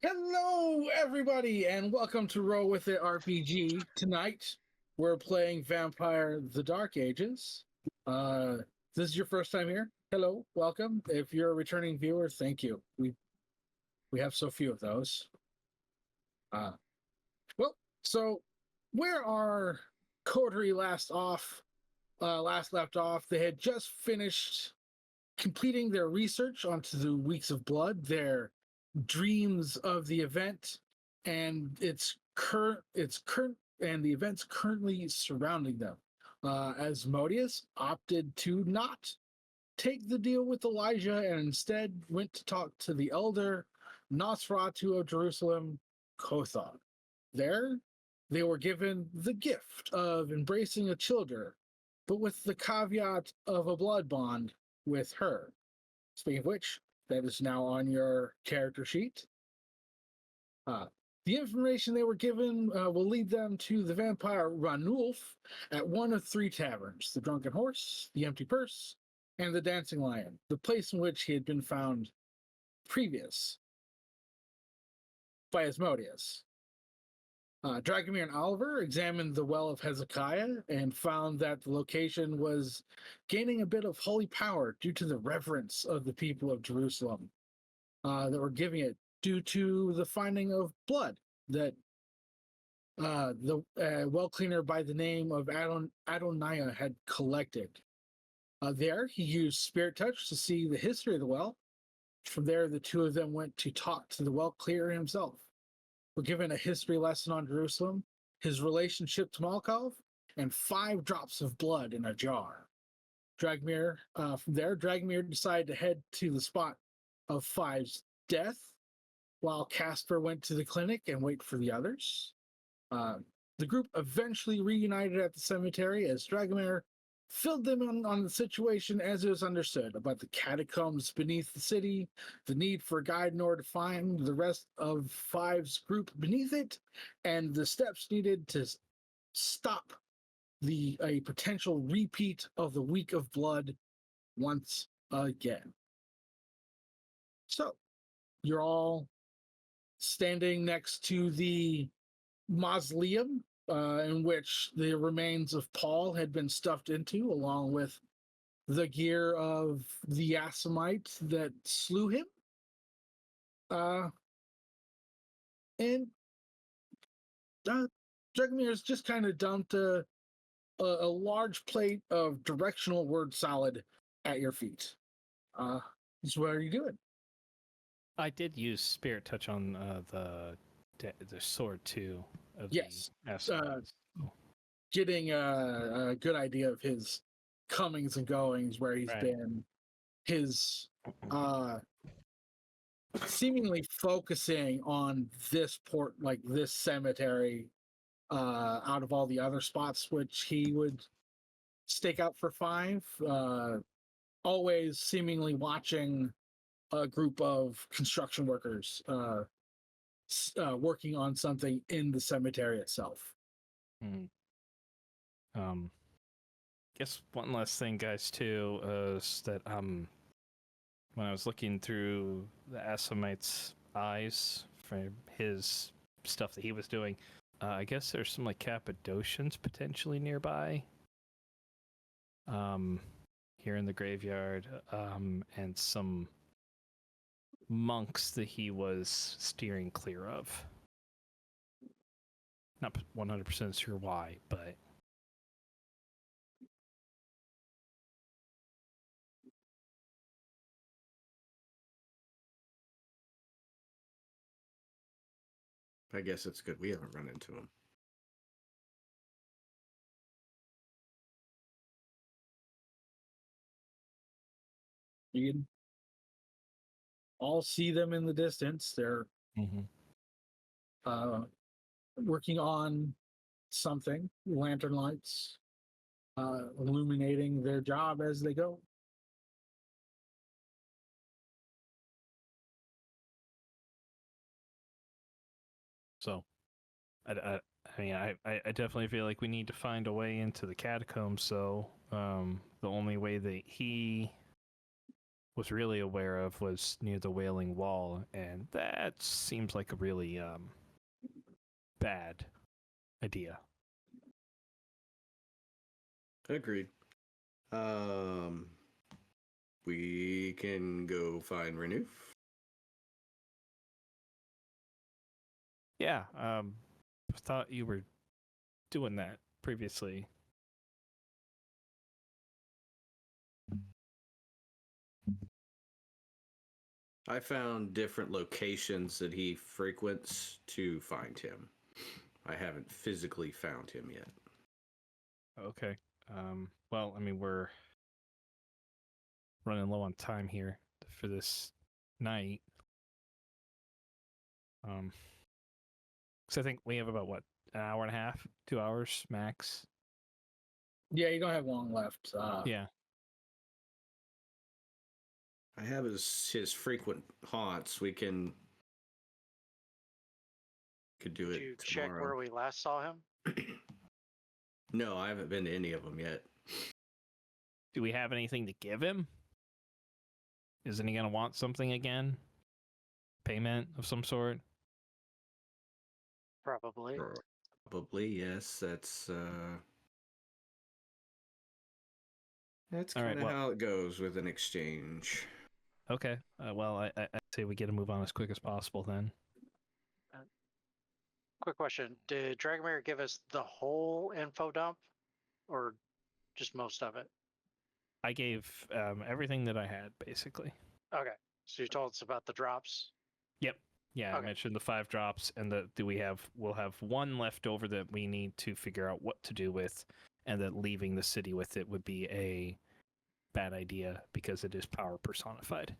Hello, everybody, and welcome to Roll With It RPG. Tonight, we're playing Vampire: The Dark Ages. This is your first time here. Hello, welcome. If you're a returning viewer, thank you. We have so few of those. Uh, well, so where our coterie last left off, they had just finished completing their research onto the Weeks of Blood, their dreams of the event, and its current and the events currently surrounding them. Asmodeus opted to not take the deal with Elijah and instead went to talk to the elder Nosferatu of Jerusalem, Kothon. There, they were given the gift of embracing a childer, but with the caveat of a blood bond with her. Speaking of which, that is now on your character sheet. Uh, the information they were given will lead them to the vampire Ranulf at one of three taverns: the Drunken Horse, the Empty Purse, and the Dancing Lion, the place in which he had been found previous by Asmodeus. Dragomir and Oliver examined the Well of Hezekiah and found that the location was gaining a bit of holy power due to the reverence of the people of Jerusalem that were giving it, due to the finding of blood that the well cleaner by the name of Adoniah had collected. There, he used Spirit Touch to see the history of the well. From there, the two of them went to talk to the well cleaner himself. Were given a history lesson on Jerusalem, his relationship to Malkov, and 5 drops of blood in a jar. From there, Dragomir decided to head to the spot of Five's death, while Casper went to the clinic and wait for the others. The group eventually reunited at the cemetery as Dragomir filled them on the situation as it was understood about the catacombs beneath the city, the need for a guide in order to find the rest of Five's group beneath it, and the steps needed to stop a potential repeat of the Week of Blood once again. So, you're all standing next to the mausoleum in which the remains of Paul had been stuffed into, along with the gear of the Assamite that slew him. And Dragomir's just kind of dumped a large plate of directional word salad at your feet. So what are you doing? I did use Spirit Touch on the sword too. Yes. The Getting a good idea of his comings and goings, where he's been, his seemingly focusing on this this cemetery out of all the other spots which he would stake out for Five, always seemingly watching a group of construction workers working on something in the cemetery itself. Guess one last thing, guys, too, is that when I was looking through the Assamite's eyes for his stuff that he was doing, I guess there's some like Cappadocians potentially nearby. Here in the graveyard, and some monks that he was steering clear of. Not 100% sure why, but I guess it's good we haven't run into him. You can all see them in the distance. They're working on something, lantern lights, illuminating their job as they go. So, I mean, I definitely feel like we need to find a way into the catacombs. So, the only way that he was really aware of was near the Wailing Wall, and that seems like a really bad idea. Agreed. We can go find Renew. Yeah, thought you were doing that previously. I found different locations that he frequents to find him. I haven't physically found him yet. Okay. Well, I mean, we're running low on time here for this night. So I think we have about what, an hour and a half, 2 hours max. Yeah, you don't have long left. Yeah. I have his frequent haunts. We could do Did it you check tomorrow. where we last saw him? No, I haven't been to any of them yet. Do we have anything to give him? Isn't he going to want something again? Payment of some sort? Probably. Probably, yes. That's All kind right, of well- how it goes with an exchange. Okay. Well, I'd say we get a move on as quick as possible then. Quick question. Did Dragomir give us the whole info dump or just most of it? I gave everything that I had, basically. Okay. So you told us about the drops? Yep. Yeah, I Okay. mentioned the 5 drops, and we'll have 1 left over that we need to figure out what to do with, and that leaving the city with it would be a bad idea because it is power personified.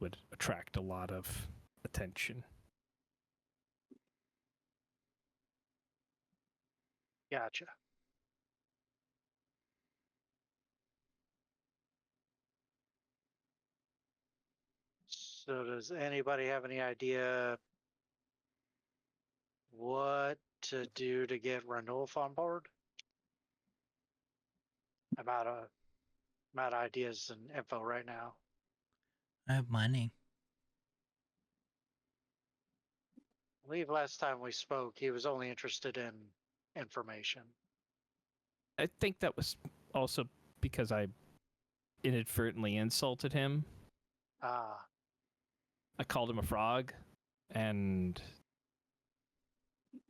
Would attract a lot of attention. Gotcha. So does anybody have any idea what to do to get Ranulf on board? I'm out of ideas and info right now. I have money. I believe last time we spoke, he was only interested in information. I think that was also because I inadvertently insulted him. Ah, I called him a frog, and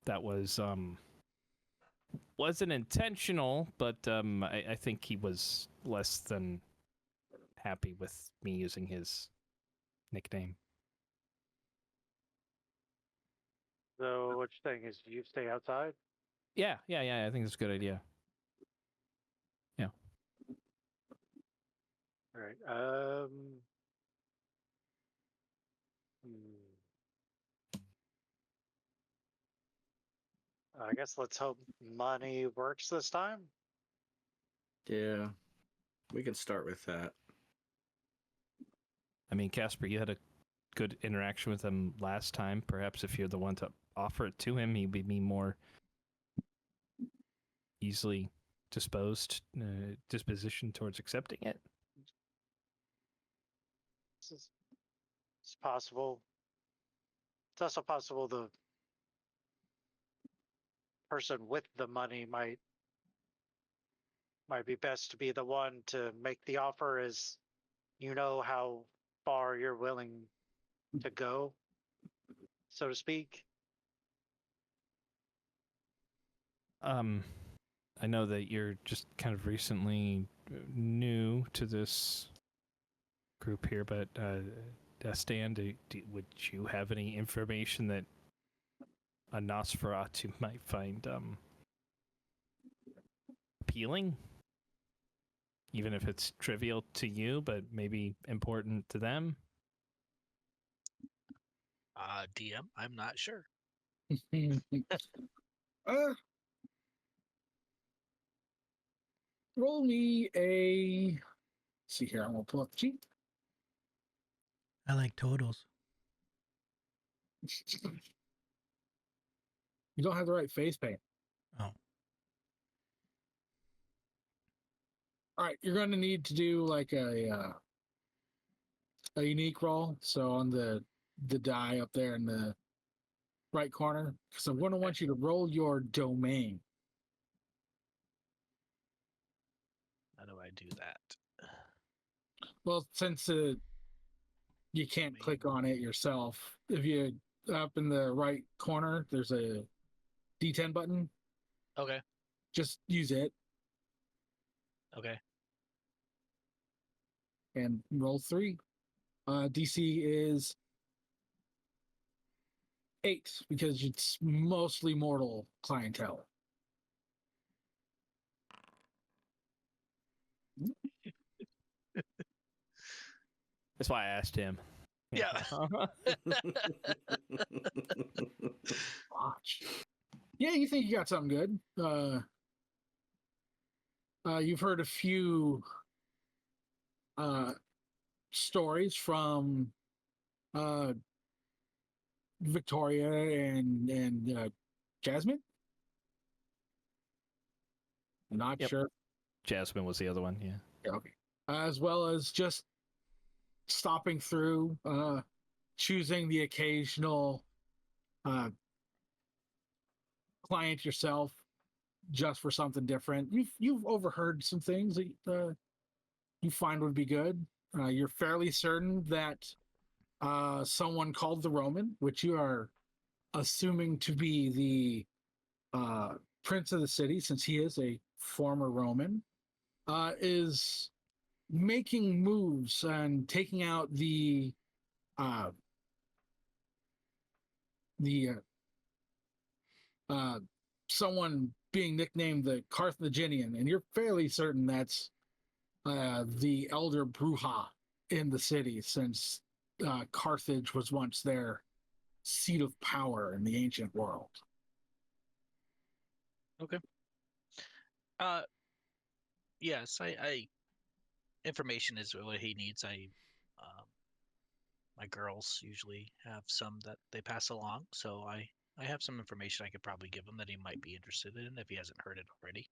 that wasn't intentional, but I think he was less than happy with me using his nickname. so what you're saying is you stay outside? Yeah, I think that's a good idea. All right. Hmm. I guess let's hope money works this time. Yeah, we can start with that. I mean, Casper, you had a good interaction with him last time. Perhaps if you're the one to offer it to him, he'd be more easily disposition towards accepting it. It's possible. It's also possible the person with the money might be best to be the one to make the offer, as you know how far you're willing to go, so to speak. I know that you're just kind of recently new to this group here, but Stan, would you have any information that a Nosferatu might find appealing? Even if it's trivial to you, but maybe important to them? DM, I'm not sure. Roll me a. See here, I'm gonna pull up the cheat. I like totals. You don't have the right face paint. Oh. All right, you're going to need to do like a a unique roll. So on the die up there in the right corner, because I'm going to want you to roll your domain. How do I do that? Well, since you can't click on it yourself, if you up in the right corner, there's a D10 button. Okay. Just use it Okay. and roll 3. DC is 8 because it's mostly mortal clientele. That's why I asked him. Yeah. Watch. Yeah, you think you got something good. You've heard a few stories from Victoria and Jasmine. Not Yep. sure. Jasmine was the other one. Yeah. Yeah, okay. As well as just stopping through, choosing the occasional client yourself just for something different. You've overheard some things that you find would be good. You're fairly certain that someone called the Roman, which you are assuming to be the prince of the city, since he is a former Roman, is making moves and taking out uh, the someone being nicknamed the Carthaginian, and you're fairly certain that's the elder Bruja in the city, since Carthage was once their seat of power in the ancient world. Okay. Yes, I information is what he needs. My girls usually have some that they pass along, so I have some information I could probably give him that he might be interested in if he hasn't heard it already.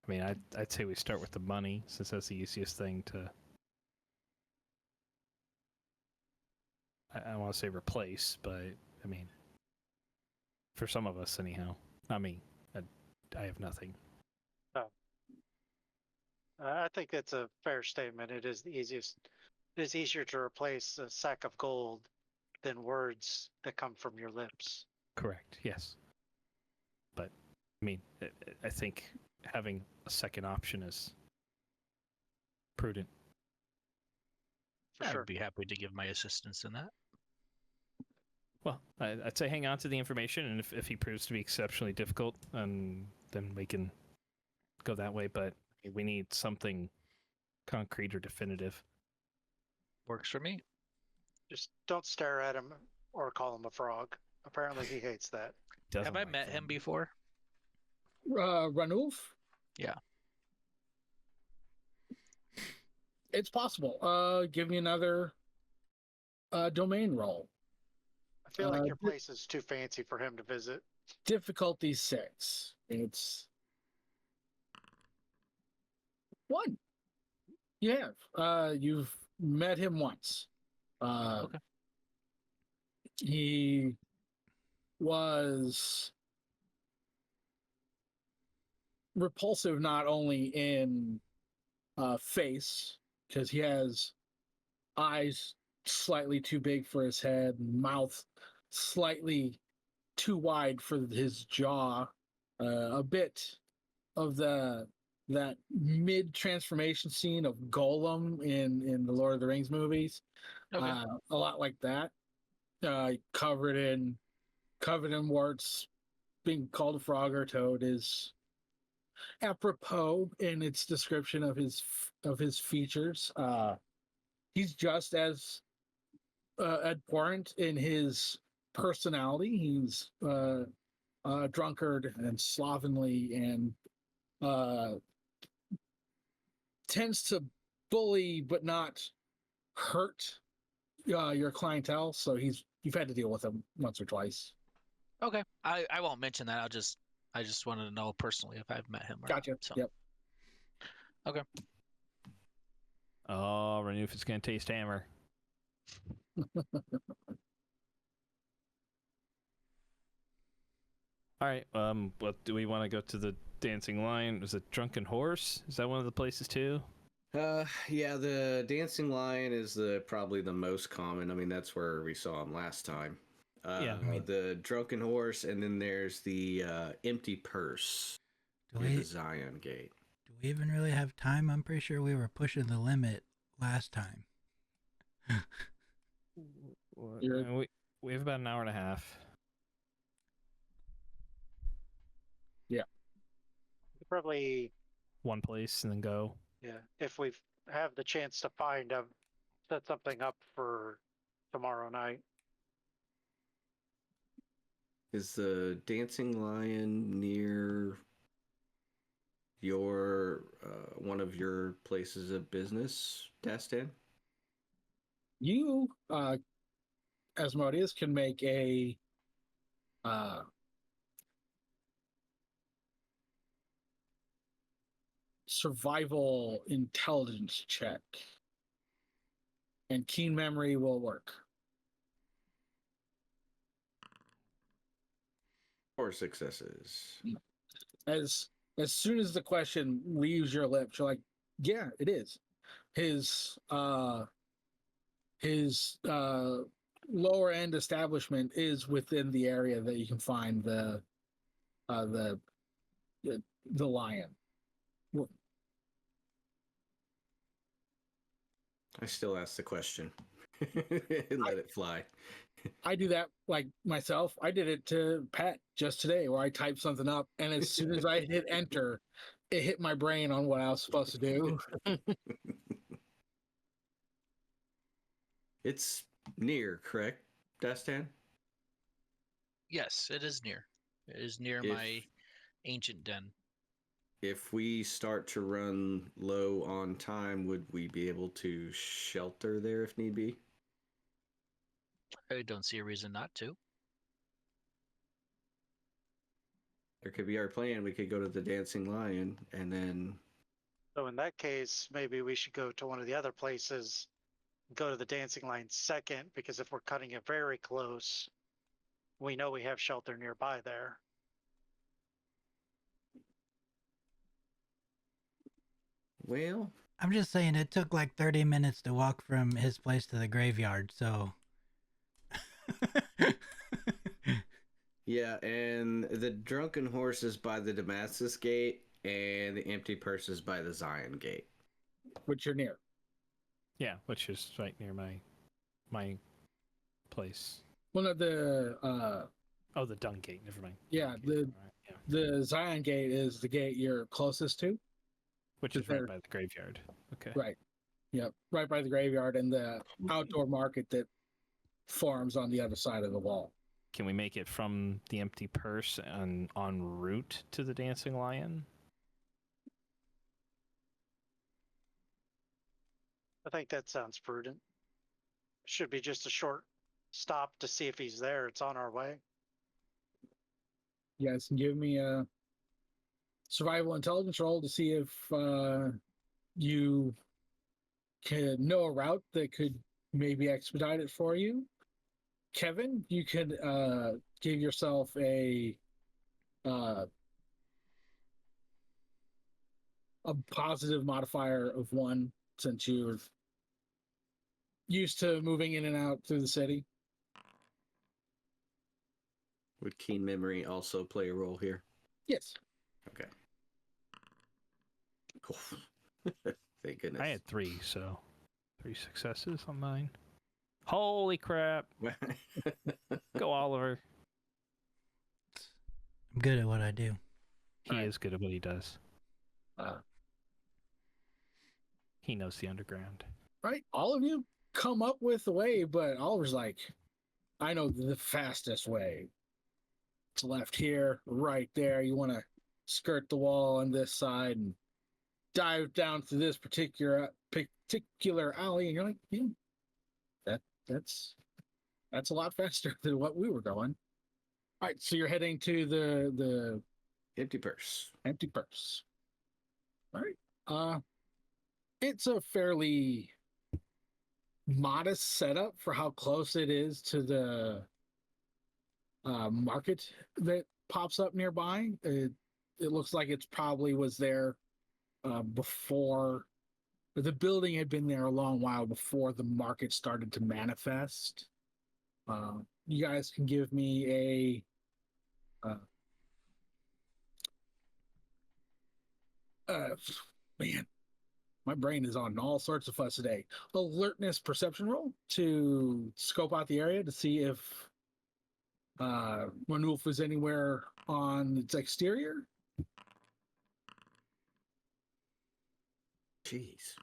I mean, I'd say we start with the money, since that's the easiest thing to. I don't want to say replace, but I mean, for some of us, anyhow. Not me. I have nothing. I think that's a fair statement. It is the easiest. It is easier to replace a sack of gold than words that come from your lips. Correct. Yes. But I mean, I think having a second option is prudent. For I'd sure. be happy to give my assistance in that. Well, I'd say hang on to the information, and if he proves to be exceptionally difficult, then we can go that way. But we need something concrete or definitive. Works for me. Just don't stare at him or call him a frog. Apparently, he hates that. Have I met him before? Ranulf? Yeah. It's possible. Give me another domain roll. I feel like your place is too fancy for him to visit. Difficulty 6. It's 1. You have. You've met him once. Okay. He was repulsive not only in face, because he has eyes slightly too big for his head, mouth slightly too wide for his jaw, a bit of that mid transformation scene of Gollum in the Lord of the Rings movies. Okay. A lot like that. Covered in warts. Being called a frog or toad is apropos in its description of his features. He's just as abhorrent in his personality. He's drunkard and slovenly and tends to bully but not hurt your clientele. So you've had to deal with him once or twice. Okay. I won't mention that. I just wanted to know personally if I've met him or Gotcha. not. So. Yep. Okay. Oh, Renoof is going to taste hammer. All right. What do we want to go to the Dancing Lion? Is it Drunken Horse? Is that one of the places too? Yeah, the dancing lion is probably the most common. I mean, that's where we saw him last time. Yeah. The drunken horse, and then there's the empty purse Do near we the Zion Gate. do we even really have time? I'm pretty sure we were pushing the limit last time. We have about an hour and a half. Probably, One place and then go. yeah. If we have the chance to find them, set something up for tomorrow night. Is the dancing lion near your one of your places of business, Dastan? You, Asmodeus, can make a survival intelligence check, and keen memory will work. 4 successes. As soon as the question leaves your lips, you're like, yeah, it is. His lower end establishment is within the area that you can find the lion. I still ask the question and let it fly. I do that like myself. I did it to Pat just today where I typed something up, and as soon as I hit enter, it hit my brain on what I was supposed to do. It's near, correct, Dastan? Yes, it is near. It is near If- my ancient den. If we start to run low on time, would we be able to shelter there if need be? I don't see a reason not to. There could be our plan. We could go to the Dancing Lion and then So in that case, maybe we should go to one of the other places, go to the dancing line second, because if we're cutting it very close, we know we have shelter nearby there. well, I'm just saying it took like 30 minutes to walk from his place to the graveyard, so. yeah, and the drunken horse is by the Damascus Gate and the empty purse is by the Zion Gate. Which you're near. Yeah, which is right near my place. Well, no, the Oh, the Dung Gate. Never mind. yeah, Okay, the all right, yeah. the Zion Gate is the gate you're closest to. Which is right by the graveyard. Okay. Right. Yep. Right by the graveyard and the outdoor market that forms on the other side of the wall. Can we make it from the empty purse and en route to the Dancing Lion? I think that sounds prudent. Should be just a short stop to see if he's there. It's on our way. You guys can give me a survival intelligence roll to see if you can know a route that could maybe expedite it for you. Kevin, you could give yourself a positive modifier of 1 since you're used to moving in and out through the city. Would keen memory also play a role here? Yes. Okay. Cool. Thank goodness. I had 3, so 3 successes on mine. Holy crap! Go Oliver. I'm good at what I do. He Alright. is good at what he does. Uh, He knows the underground. right. All of you come up with a way, but Oliver's like, I know the fastest way. It's left here, right there. You want to skirt the wall on this side and dive down to this particular alley, and you're like, yeah, that's a lot faster than what we were going. All right, so you're heading to the Empty purse. empty purse. All right. It's a fairly modest setup for how close it is to the market that pops up nearby. It looks like it's probably was there before the building had been there a long while before the market started to manifest. You guys can give me a man, my brain is on all sorts of fuss today. Alertness perception roll to scope out the area to see if Manulf is anywhere on its exterior. Jeez.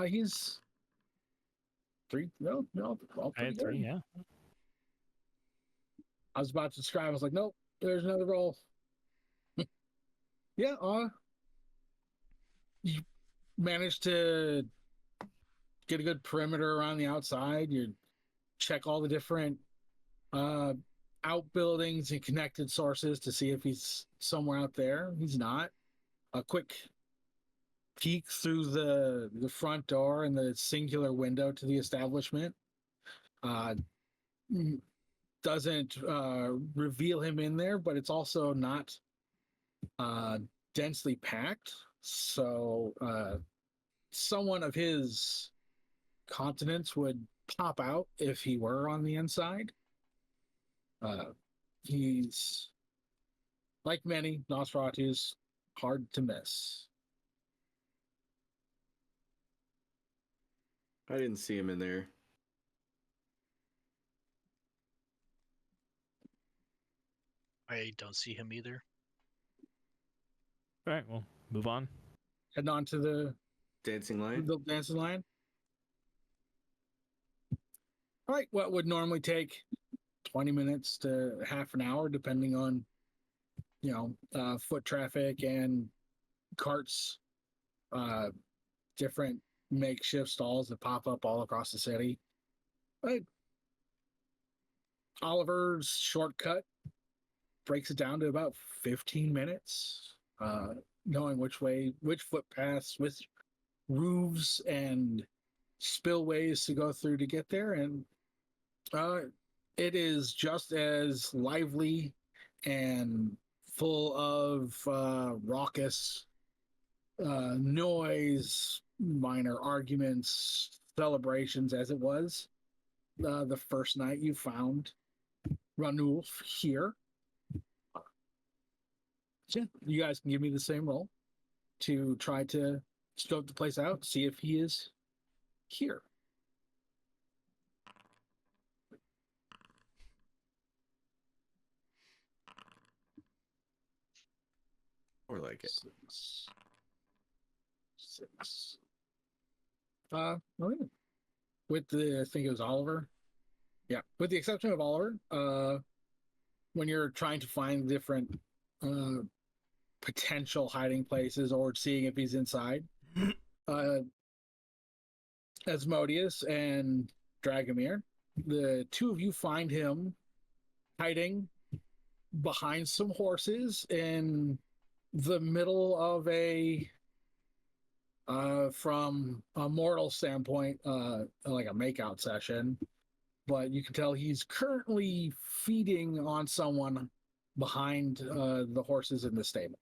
He's three. No, all I pretty had 3, good. yeah. I was about to describe. I was like, nope. There's another roll. Yeah. You managed to get a good perimeter around the outside. You check all the different outbuildings and connected sources to see if he's somewhere out there. He's not. A quick peek through the front door and the singular window to the establishment uh, doesn't reveal him in there, but it's also not densely packed. So someone of his continence would pop out if he were on the inside. He's like many Nosferatus, hard to miss. I didn't see him in there. I don't see him either. All right, well, move on. Heading on to the Dancing line? dancing line. All right, what would normally take 20 minutes to half an hour, depending on, foot traffic and carts, different makeshift stalls that pop up all across the city. Right. Oliver's shortcut breaks it down to about 15 minutes, knowing which footpaths, which roofs and spillways to go through to get there. And it is just as lively and full of raucous noise, minor arguments, celebrations as it was the first night you found Ranulf here. So yeah, you guys can give me the same roll to try to scope the place out, see if he is here. Or like it. Six. Oh yeah. With I think it was Oliver. Yeah, with the exception of Oliver, when you're trying to find different potential hiding places or seeing if he's inside, Asmodeus and Dragomir, the two of you find him hiding behind some horses in the middle of from a mortal standpoint, like a makeout session, but you can tell he's currently feeding on someone behind the horses in the stable.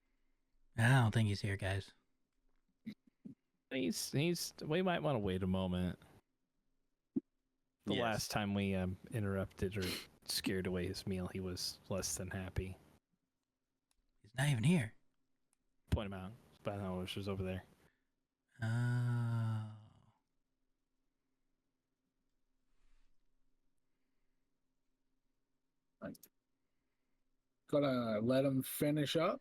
I don't think he's here, guys. We might want to wait a moment. The Yes. last time we interrupted or scared away his meal, he was less than happy. He's not even here. Point him out. Spinosaurus was over there. Oh. Gonna let him finish up.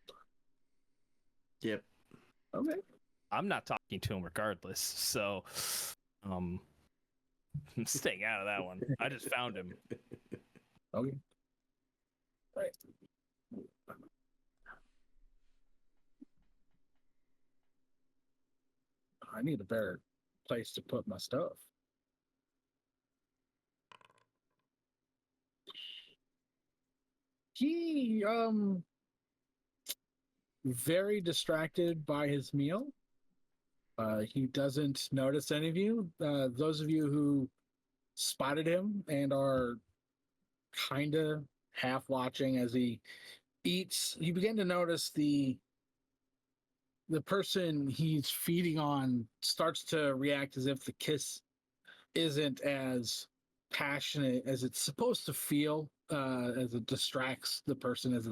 Yep. Okay. I'm not talking to him regardless, so I'm staying out of that one. I just found him. Okay. Right. I need a better place to put my stuff. He very distracted by his meal. He doesn't notice any of you. Those of you who spotted him and are kind of half watching as he eats, you begin to notice the person he's feeding on starts to react as if the kiss isn't as passionate as it's supposed to feel, as it distracts the person as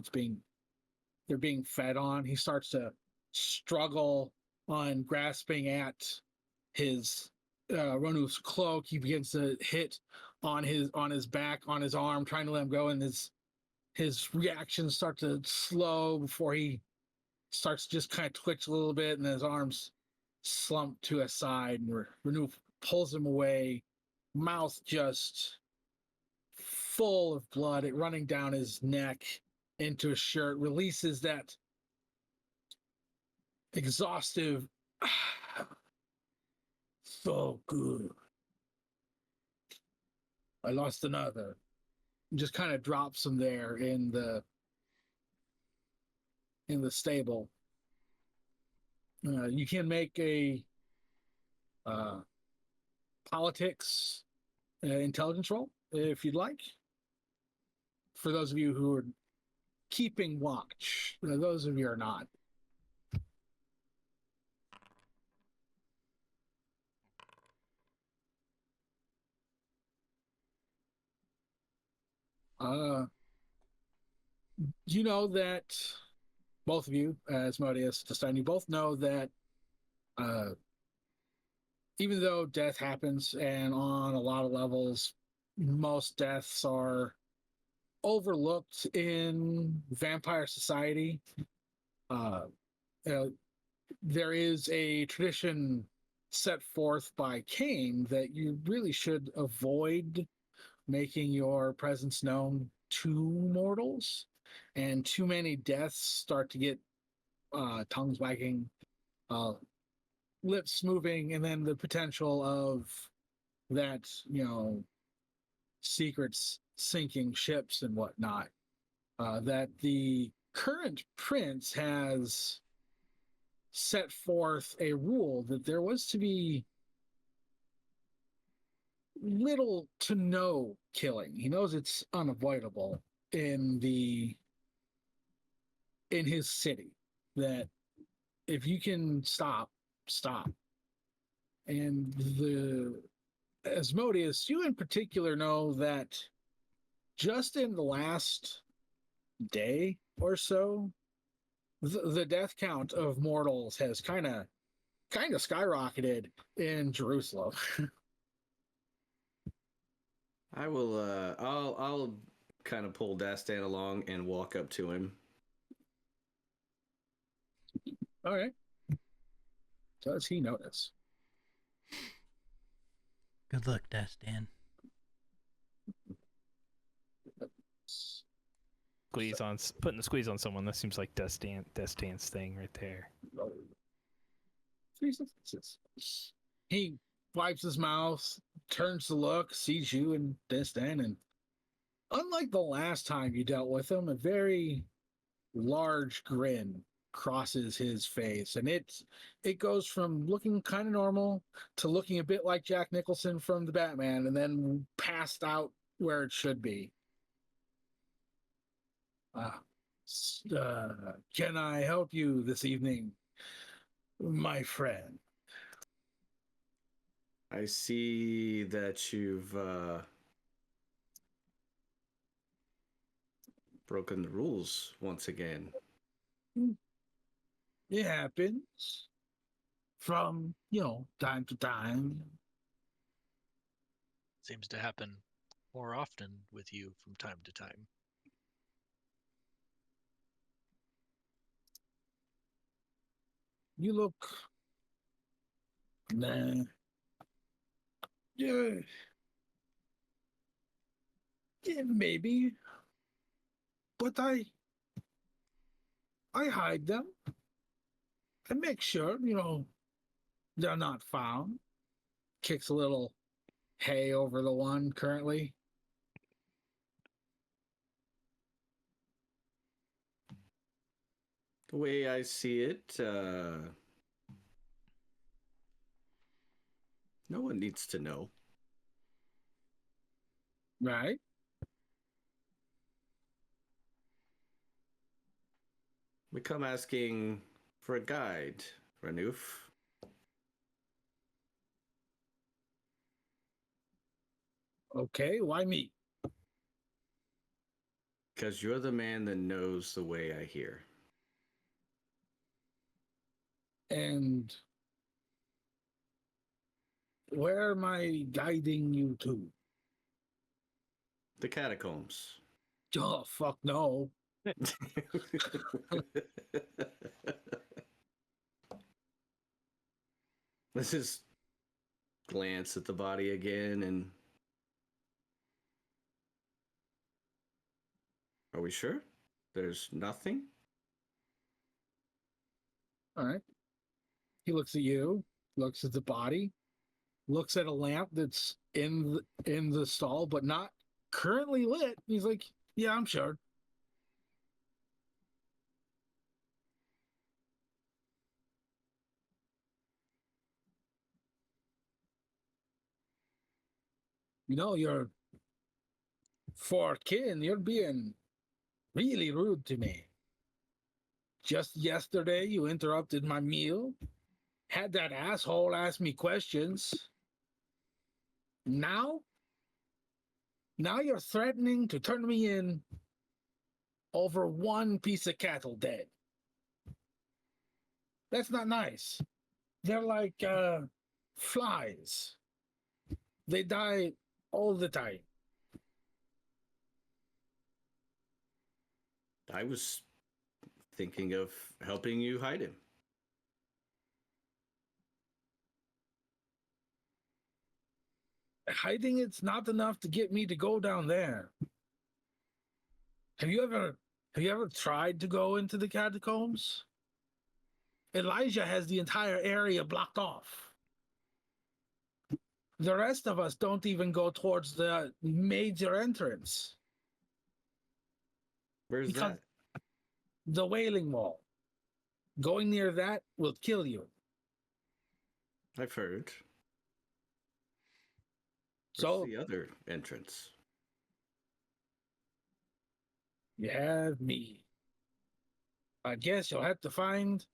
they're being fed on. He starts to struggle on grasping at his Ronu's cloak. He begins to hit on his back, on his arm, trying to let him go, and his reactions start to slow before he starts to just kind of twitch a little bit, and his arms slump to a side, and Renu pulls him away, mouth just full of blood, it running down his neck into his shirt, releases that exhaustive, so good. I lost another. Just kind of drops him there in the stable. You can make a politics intelligence roll if you'd like. For those of you who are keeping watch, those of you are not. You know that both of you, Asmodeus, Destine, you both know that even though death happens, and on a lot of levels, most deaths are overlooked in vampire society. There is a tradition set forth by Cain that you really should avoid making your presence known to mortals, and too many deaths start to get tongues wagging, lips moving, and then the potential of that, secrets sinking ships and whatnot. That the current prince has set forth a rule that there was to be little to no killing. He knows it's unavoidable in his city, that if you can stop. And the Asmodeus, you in particular know that just in the last day or so, the death count of mortals has kind of skyrocketed in Jerusalem. I will. I'll kind of pull Dastan along and walk up to him. All right. Does he notice? Good luck, Dastan. Putting the squeeze on someone. That seems like Destan's thing right there. 3 successes. He wipes his mouth, turns to look, sees you and Destin, and unlike the last time you dealt with him, a very large grin crosses his face, and it goes from looking kind of normal to looking a bit like Jack Nicholson from the Batman, and then passed out where it should be. Can I help you this evening, my friend? I see that you've broken the rules once again. It happens from, time to time. Seems to happen more often with you from time to time. You look... Nah. Yeah. Yeah, maybe. But I hide them. I make sure, they're not found. Kicks a little hay over the one currently. The way I see it, no one needs to know. Right? We come asking for a guide, Ranuf. Okay, why me? Because you're the man that knows the way I hear. And where am I guiding you to? The catacombs. Oh, fuck no. Let's just glance at the body again and. Are we sure? There's nothing? All right. He looks at you, looks at the body, looks at a lamp that's in the stall, but not currently lit. He's like, "Yeah, I'm sure." You know, you're for kin. You're being really rude to me. Just yesterday, you interrupted my meal, had that asshole ask me questions. Now, now you're threatening to turn me in over one piece of cattle dead. That's not nice. They're like flies. They die all the time. I was thinking of helping you hide him. Hiding it's not enough to get me to go down there. Have you ever tried to go into the catacombs? Elijah has the entire area blocked off. The rest of us don't even go towards the major entrance. Where's Because that? the Wailing Wall. Going near that will kill you. I've heard. So Where's the other entrance? you have me. I guess you'll have to find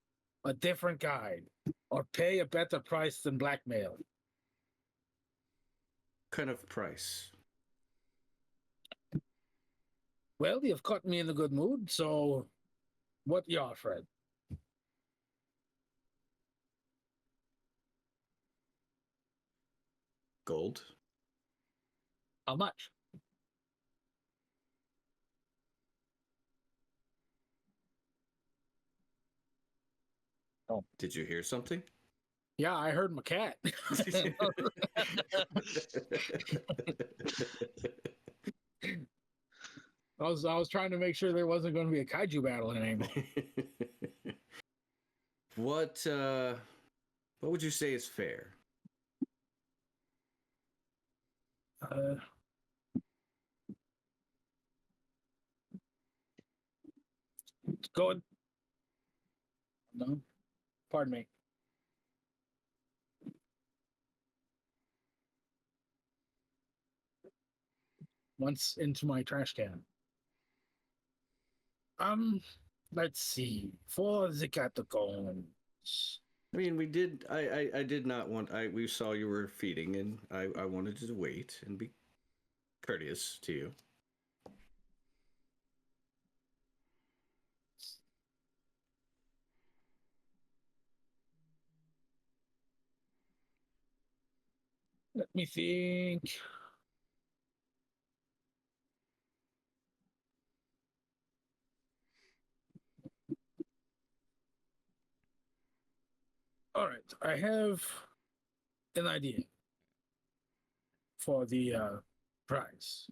a different guide or pay a better price than blackmail. Kind of price. Well, you've caught me in a good mood, so what you offering? Gold. How much? Did you hear something? Yeah, I heard my cat. I was trying to make sure there wasn't going to be a kaiju battle anymore. What would you say is fair? Uh, Going. No, pardon me. Once into my trash can. Let's see. For the catacombs. I mean, we did. I did not want. We saw you were feeding, and I wanted to wait and be courteous to you. Let me think. All right, I have an idea for the prize.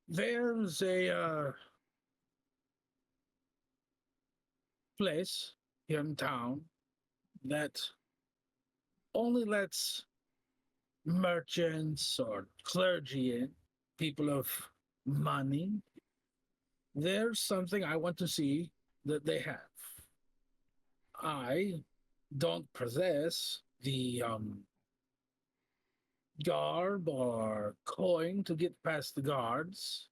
There's a place here in town that only lets merchants or clergy in, people of money. There's something I want to see that they have. I don't possess the garb or coin to get past the guards.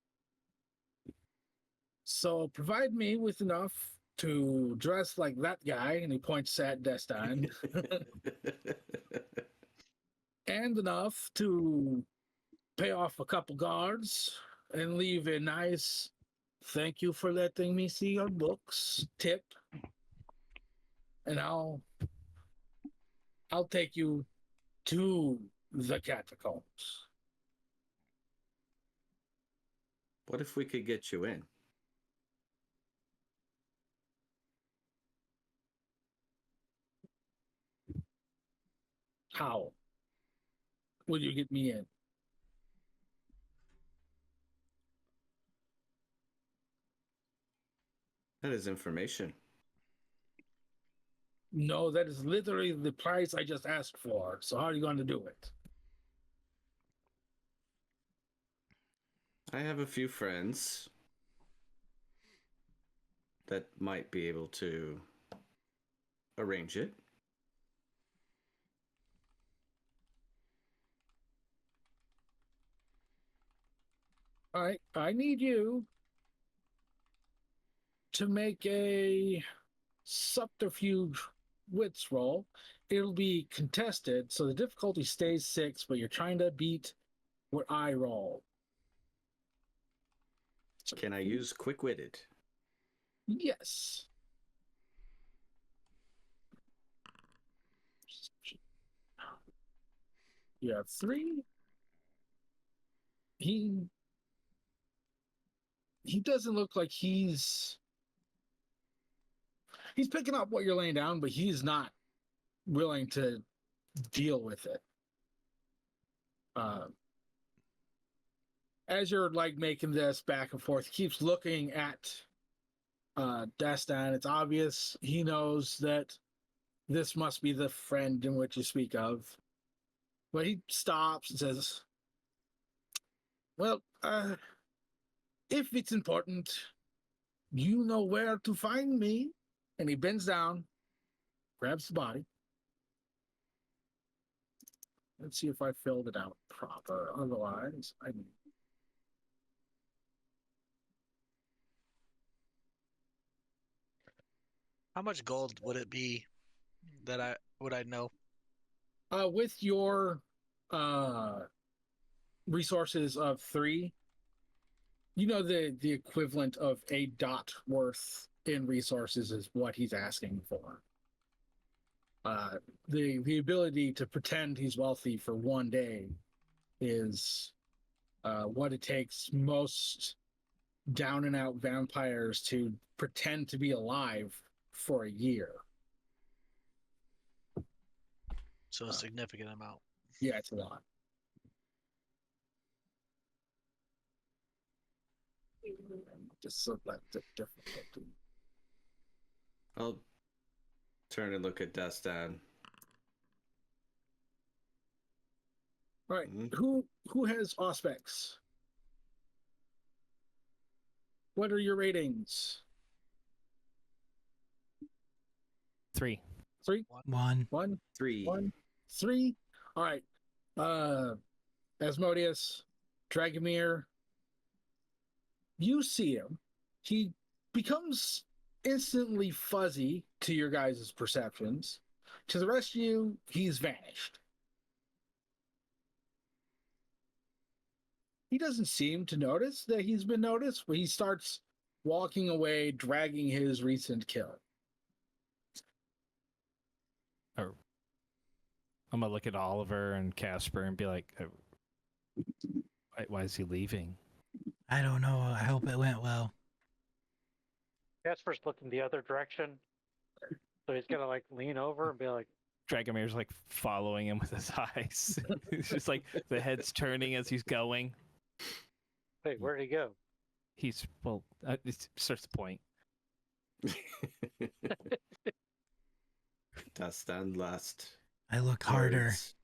So provide me with enough to dress like that guy, and he points at Destin, and enough to pay off a couple guards and leave a nice thank you for letting me see your books tip. And I'll take you to the catacombs. What if we could get you in? How will you get me in? That is information. No, that is literally the price I just asked for. So how are you going to do it? I have a few friends that might be able to arrange it. All right, I need you to make a subterfuge wits roll. It'll be contested, so the difficulty stays 6, but you're trying to beat what I roll. Can I use quick-witted? Yes. You have 3. He doesn't look like he's picking up what you're laying down, but he's not willing to deal with it. As you're like making this back and forth, he keeps looking at Destin. It's obvious he knows that this must be the friend in which you speak of. But he stops and says, well, if it's important, you know where to find me. And he bends down, grabs the body. Let's see if I filled it out proper. Otherwise, I mean, How much gold would it be that I know? with your resources of 3, you know the equivalent of a dot worth in resources is what he's asking for. The ability to pretend he's wealthy for 1 day is what it takes most down and out vampires to pretend to be alive for a year. So a significant amount. Yeah, it's a lot. Just select the difficulty. I'll turn and look at Destin. All right, Mhm. who has Auspex? What are your ratings? 3. 3, 1. 1, 3. 1, 3. All right. Asmodeus, Dragomir, you see him. He becomes instantly fuzzy to your guys' perceptions. To the rest of you, he's vanished. He doesn't seem to notice that he's been noticed, but he starts walking away, dragging his recent kill. Or I'm gonna look at Oliver and Casper and be like, why is he leaving? I don't know. I hope it went well. Casper's looking the other direction, so he's gonna like lean over and be like, Dragomir's like following him with his eyes. It's just like the head's turning as he's going. "Hey, where'd he go?" He's it starts to point. Destin last. I look harder. words.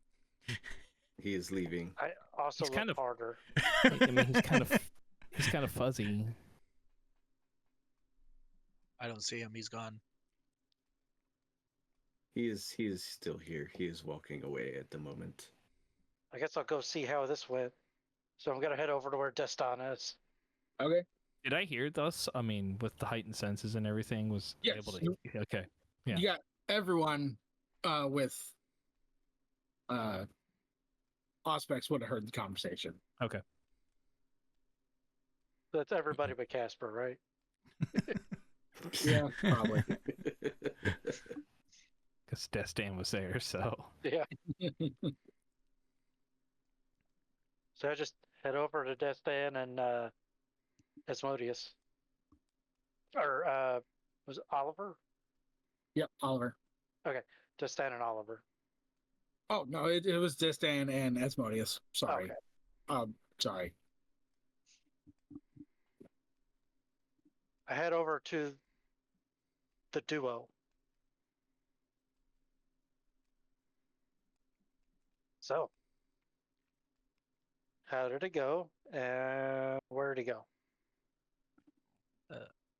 He is leaving. I also He's look kind of- harder. I mean, he's kind of He's kind of fuzzy. I don't see him. He's gone. He is still here. He is walking away at the moment. I guess I'll go see how this went. So I'm gonna head over to where Destin is. Okay. Did I hear thus? I mean, with the heightened senses and everything, was Yes. able to. Okay. Yeah. You got everyone with Auspex would have heard the conversation. Okay. That's everybody but Casper, right? Yeah, probably. Because Destan was there, so. Yeah. So I just head over to Destin and Asmodeus. Or was it Oliver? Yep, Oliver. Destin and Oliver. Oh no, it was Distan and Asmodeus. Sorry. Okay. Sorry. I head over to the duo. So, how did it go? And where did he go?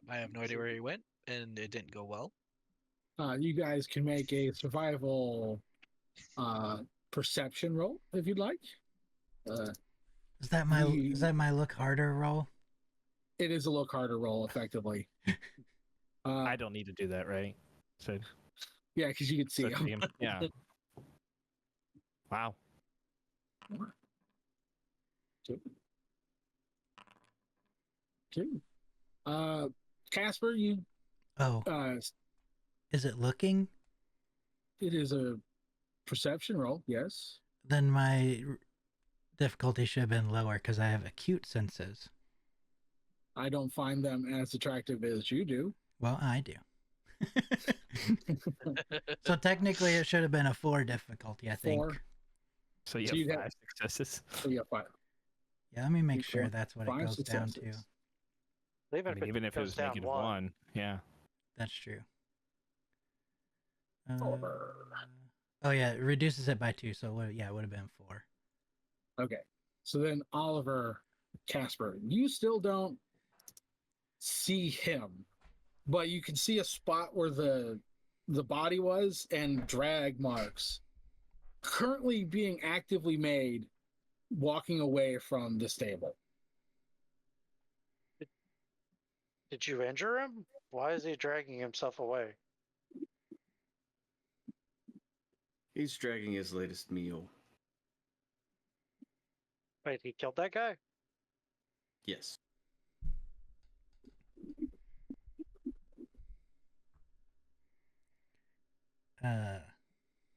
I have no idea where he went, and it didn't go well. You guys can make a survival perception roll if you'd like. Is that my look harder roll? It is a look harder roll, effectively. I don't need to do that, right? So, Yeah, because you can see so him. yeah. Wow. Two. Casper, you. Oh, is it looking? It is a perception roll. Yes. Then my difficulty should have been lower because I have acute senses. I don't find them as attractive as you do. Well, I do. So technically, it should have been a 4 difficulty, I think. 4. So you So you'd have have- 5 successes. So you have 5. Yeah, let me make Equal sure that's what it 5 goes down to. successes. Even, I mean, even if it goes was down negative 1, yeah. That's true. Oliver. Oh yeah, it reduces it by 2, so it would have been 4. Okay. So then Oliver, Casper, you still don't see him, but you can see a spot where the body was and drag marks currently being actively made walking away from the stable. Did you injure him? Why is he dragging himself away? He's dragging his latest meal. Wait, he killed that guy? Yes.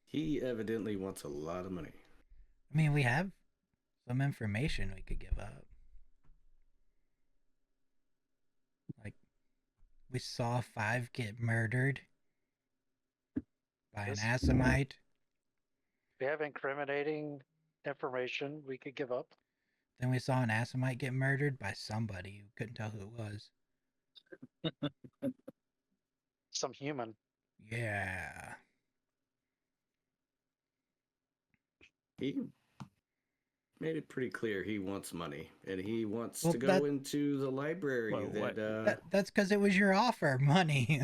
He evidently wants a lot of money. I mean, we have some information we could give up. Like, we saw 5 get murdered by an This- Assamite. We have incriminating information we could give up. Then we saw an Assamite get murdered by somebody who couldn't tell who it was. Some human. Yeah. He made it pretty clear he wants money, and he wants Well, to go that- into the library. Well, what- That's because it was your offer, money.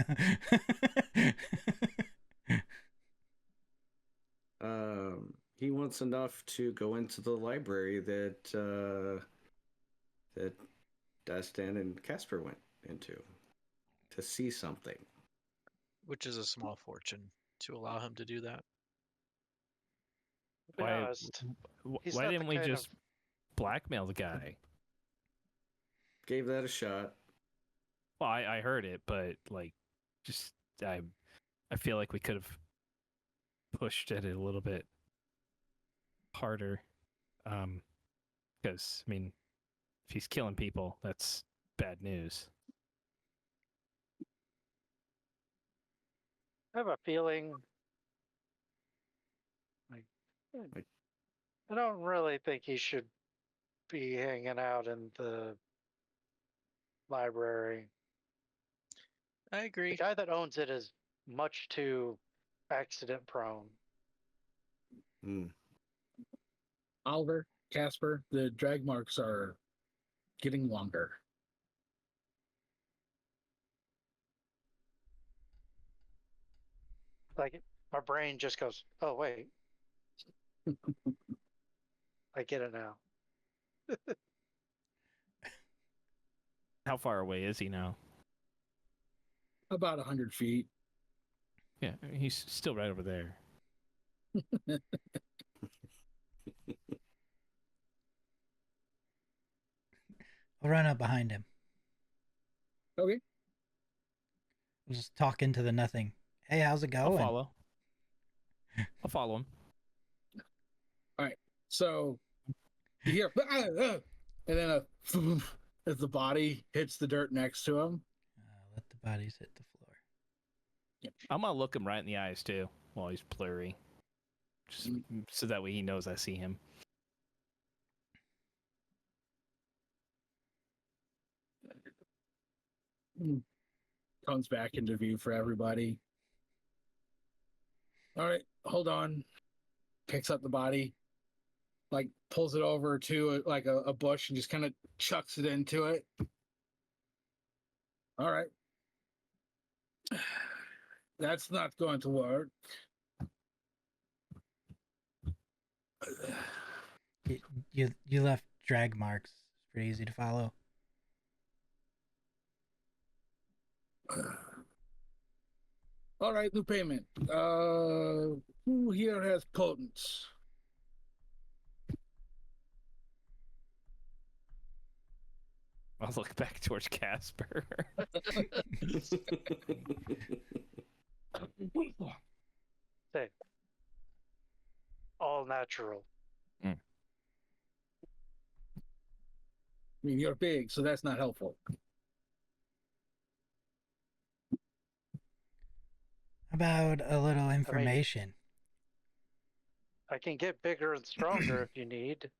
He wants enough to go into the library that that Dastan and Casper went into to see something. Which is a small fortune to allow him to do that. To be Why, honest, he's why not the didn't we kind just of- blackmail the guy? Gave that a shot. Well, I heard it, but like, just I feel like we could have pushed at it a little bit harder. Because I mean, if he's killing people, that's bad news. I have a feeling I don't really think he should be hanging out in the library. I The agree. guy that owns it is much too accident prone. Hmm. Oliver, Casper, the drag marks are getting longer. Like our brain just goes, "Oh wait, I get it now." How far away is he now? About 100 feet. Yeah, he's still right over there. I'll run up behind him. Okay. We'll just talk into the nothing. Hey, how's it I'll going? follow. I'll follow him. So you hear, and then as the body hits the dirt next to him. Let the bodies hit the floor. I'm gonna look him right in the eyes too while he's blurry, just so that way he knows I see him. Comes back into view for everybody. All right, hold on. Picks up the body, like pulls it over to like a bush and just kind of chucks it into it. All right. That's not going to work. You left drag marks. It's pretty easy to follow. All right, new payment. Who here has potence? I'll look back towards Casper. Say, all natural. I mean, you're big, so that's not helpful. About a little information. I can get bigger and stronger if you need.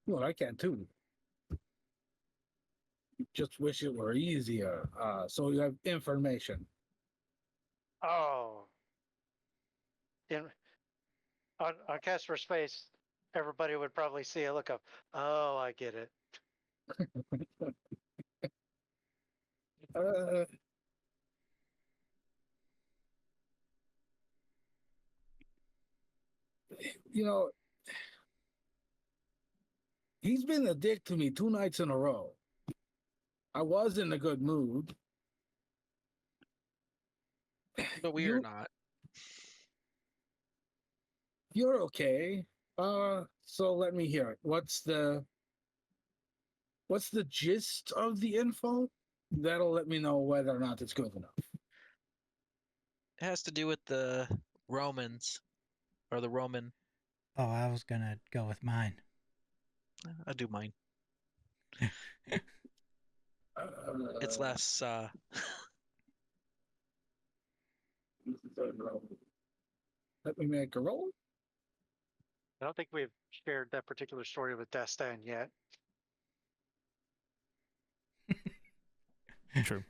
Well, I can too. Just wish it were easier. So you have information. Oh. On Casper's face, everybody would probably see a look of, "Oh, I get it." Uh, you know, he's been a dick to me 2 nights in a row. I was in a good mood. But we are not. You're okay. So let me hear it. What's the gist of the info? That'll let me know whether or not it's good enough. It has to do with the Romans, or the Roman. Oh, I was gonna go with mine. I do mine. It's less. Let me make a roll. I don't think we've shared that particular story with Destin yet. True.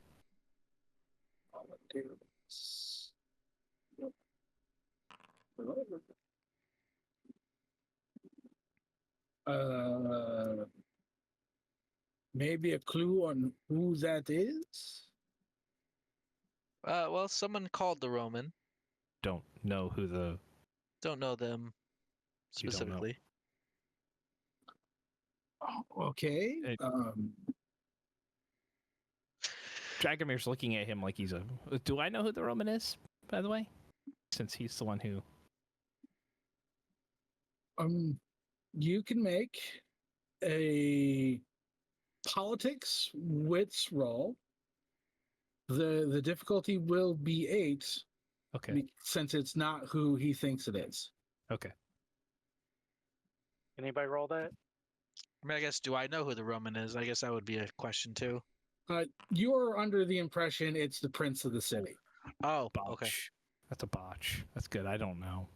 Maybe a clue on who that is? Well, someone called the Roman. Don't know who the. Don't know them You don't know. specifically. Oh, okay. Dragomir's looking at him like he's a. Do I know who the Roman is, by the way? Since he's the one who. You can make a politics wits roll. The difficulty will be 8. Okay. Since it's not who he thinks it is. Okay. Anybody roll that? I mean, I guess, do I know who the Roman is? I guess that would be a question too. You're under the impression it's the prince of the city. Oh, Botch. okay. That's a botch. That's good. I don't know.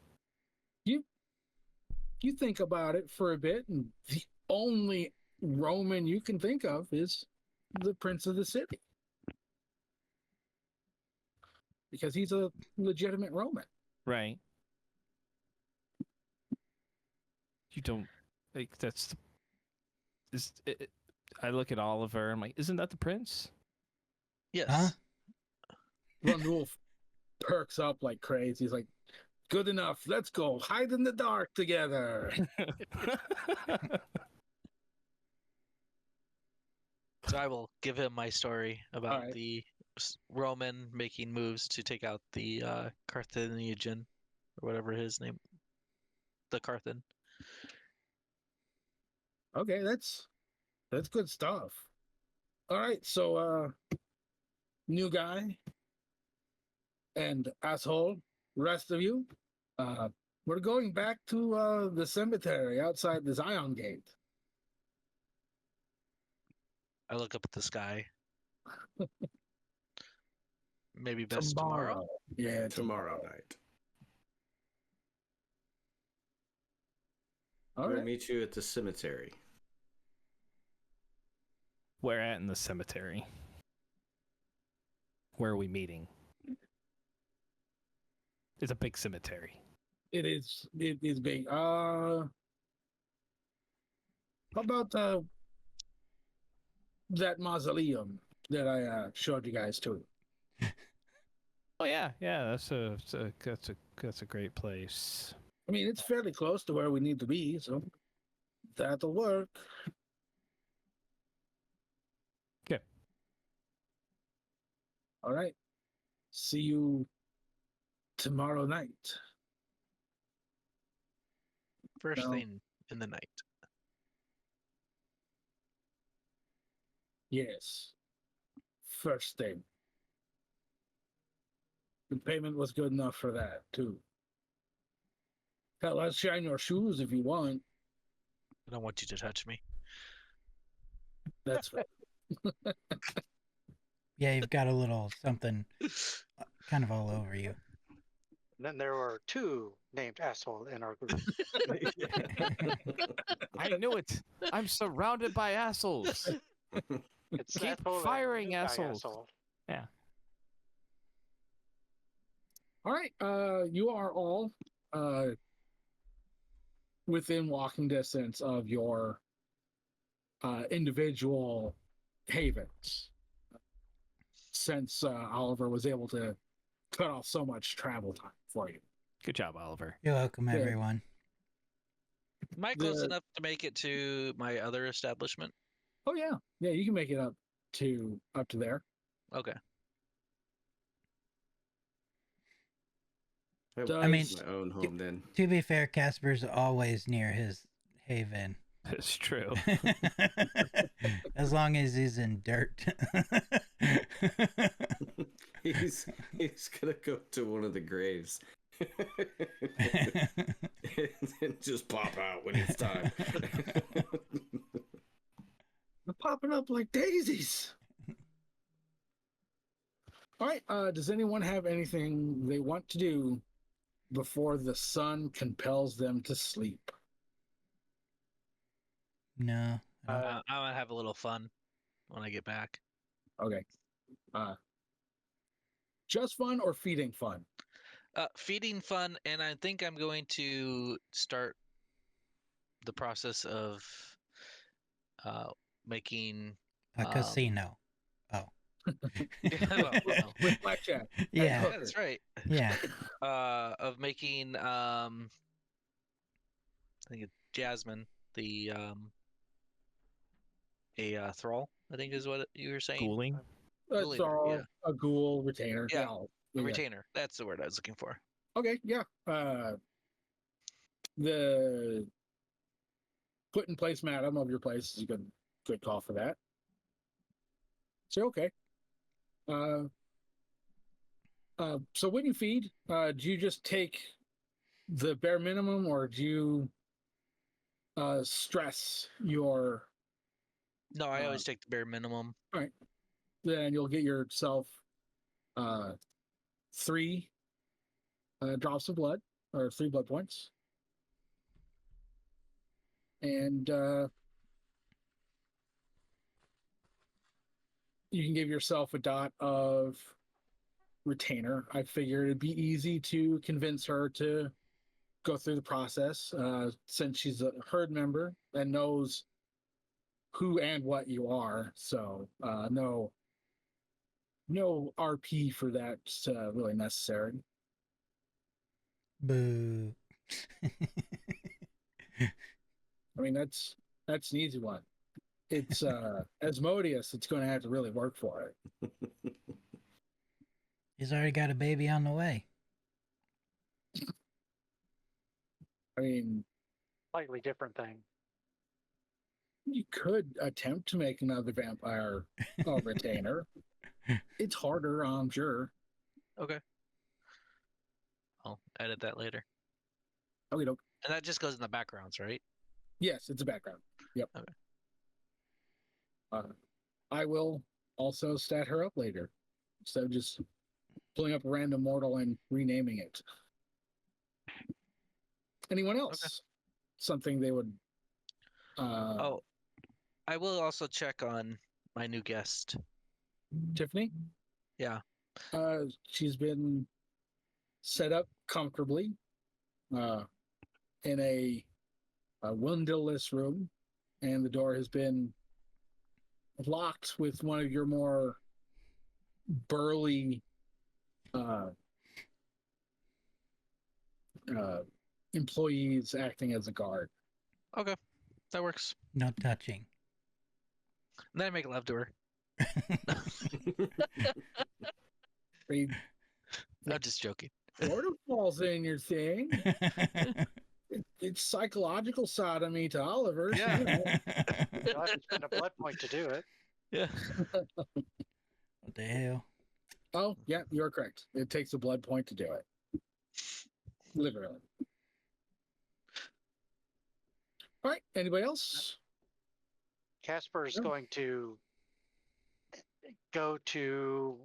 You think about it for a bit, and the only Roman you can think of is the prince of the city. Because he's a legitimate Roman. Right. You don't. Like, that's. I look at Oliver. I'm like, isn't that the prince? Yes. Huh? Von Wolf perks up like crazy. He's like, good enough. Let's go hide in the dark together. So I will give him my story about Alright. the Roman making moves to take out the Carthaginian, or whatever his name, the Carthan. Okay, that's good stuff. All right, so new guy and asshole, rest of you, we're going back to the cemetery outside the Zion Gate. I look up at the sky. Maybe best tomorrow. Yeah, Tomorrow night. All We'll right. meet you at the cemetery. Where at in the cemetery? Where are we meeting? It's a big cemetery. It is big. How about that mausoleum that I showed you guys to? Oh yeah, that's a great place. I mean, it's fairly close to where we need to be, so that'll work. Okay. All right. See you tomorrow night. First No. thing in the night. Yes. First thing. The payment was good enough for that, too. Hell, I'll shine your shoes if you want. I don't want you to touch me. That's fair. Yeah, you've got a little something kind of all over you. And then there were two named asshole in our group. I knew it. I'm surrounded by assholes. It's Keep asshole and firing new guy assholes. asshole. All right. You are all within walking distance of your individual havens. Since Oliver was able to cut off so much travel time for you. Good job, Oliver. You're welcome, Yeah. everyone. Am I close The- enough to make it to my other establishment? Oh yeah, yeah. You can make it up to there. Okay. I mean, my own home then. To be fair, Casper's always near his haven. It's true. As long as he's in dirt. He's gonna go to one of the graves and just pop out when it's time. They're popping up like daisies. All right. Does anyone have anything they want to do before the sun compels them to sleep? No. I don't- I'm gonna have a little fun when I get back. Okay. Just fun or feeding fun? Feeding fun, and I think I'm going to start the process of making a casino. Oh. well, no. With blackjack. Yeah. Hooker. That's right. Yeah. Of making I think it's Jasmine the a thrall, I think is what you were saying. Schooling. That's Leader, all yeah. a ghoul retainer. Yeah, all- A yeah. retainer. That's the word I was looking for. Okay, yeah. The put in place madam of your place is a good call for that. So okay. So when you feed, do you just take the bare minimum, or do you stress your? No, I always take the bare minimum. Then you'll get yourself 3 drops of blood, or 3 blood points, and you can give yourself a dot of retainer. I figured it'd be easy to convince her to go through the process, since she's a herd member and knows who and what you are. So no RP for that's really necessary. Boo. I mean, that's an easy one. It's Asmodeus. It's going to have to really work for it. He's already got a baby on the way. I mean, Slightly different thing. you could attempt to make another vampire retainer. It's harder, I'm sure. Okay. I'll edit that later. Okay, doke. And that just goes in the backgrounds, right? Yes, it's a background. Yep. Okay. I will also stat her up later. So just pulling up a random mortal and renaming it. Anyone else? Okay. Something they would. Oh, I will also check on my new guest. Tiffany? Yeah. She's been set up comfortably in a windowless room, and the door has been locked with one of your more burly employees acting as a guard. Okay. That works. No touching. And then I make love to her. I mean, I'm just joking. sort of falls in your thing. It's psychological sodomy to Oliver. so, Yeah. you know. You'll have to spend a blood point to do it. Yeah. What the hell? Oh, yeah, you're correct. It takes a blood point to do it. Literally. All right. Anybody else? Casper is Yeah. going to go to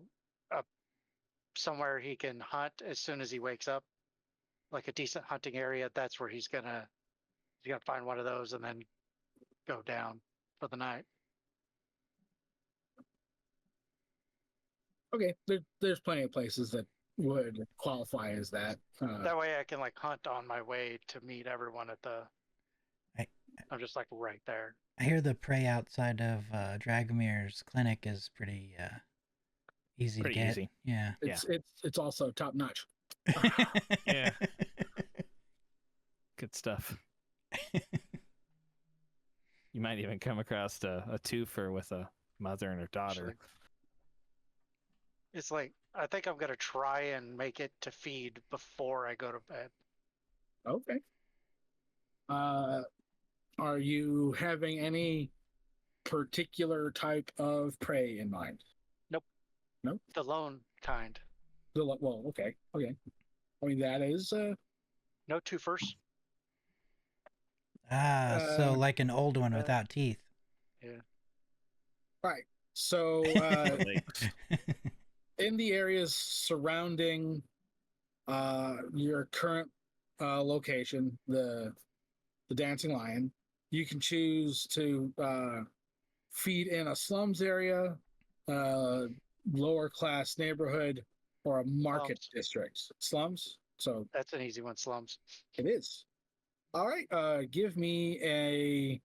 somewhere he can hunt as soon as he wakes up, like a decent hunting area. That's where he's gonna find one of those and then go down for the night. Okay. There's plenty of places that would qualify as that. That way I can like hunt on my way to meet everyone at the. I- I'm just like right there. I hear the prey outside of Dragomir's clinic is pretty easy Pretty to get. easy. Yeah. It's also top notch. Yeah. Good stuff. You might even come across a twofer with a mother and her daughter. Actually. It's like I think I'm gonna try and make it to feed before I go to bed. Okay. Are you having any particular type of prey in mind? The lone kind. Well, okay. I mean, that is No two first. So like an old one without teeth. Yeah. right. So Relate. in the areas surrounding your current location, the Dancing Lion, you can choose to feed in a slums area, lower class neighborhood, or a market Slums. district. Slums. So That's an easy one. Slums. it is. All right. Give me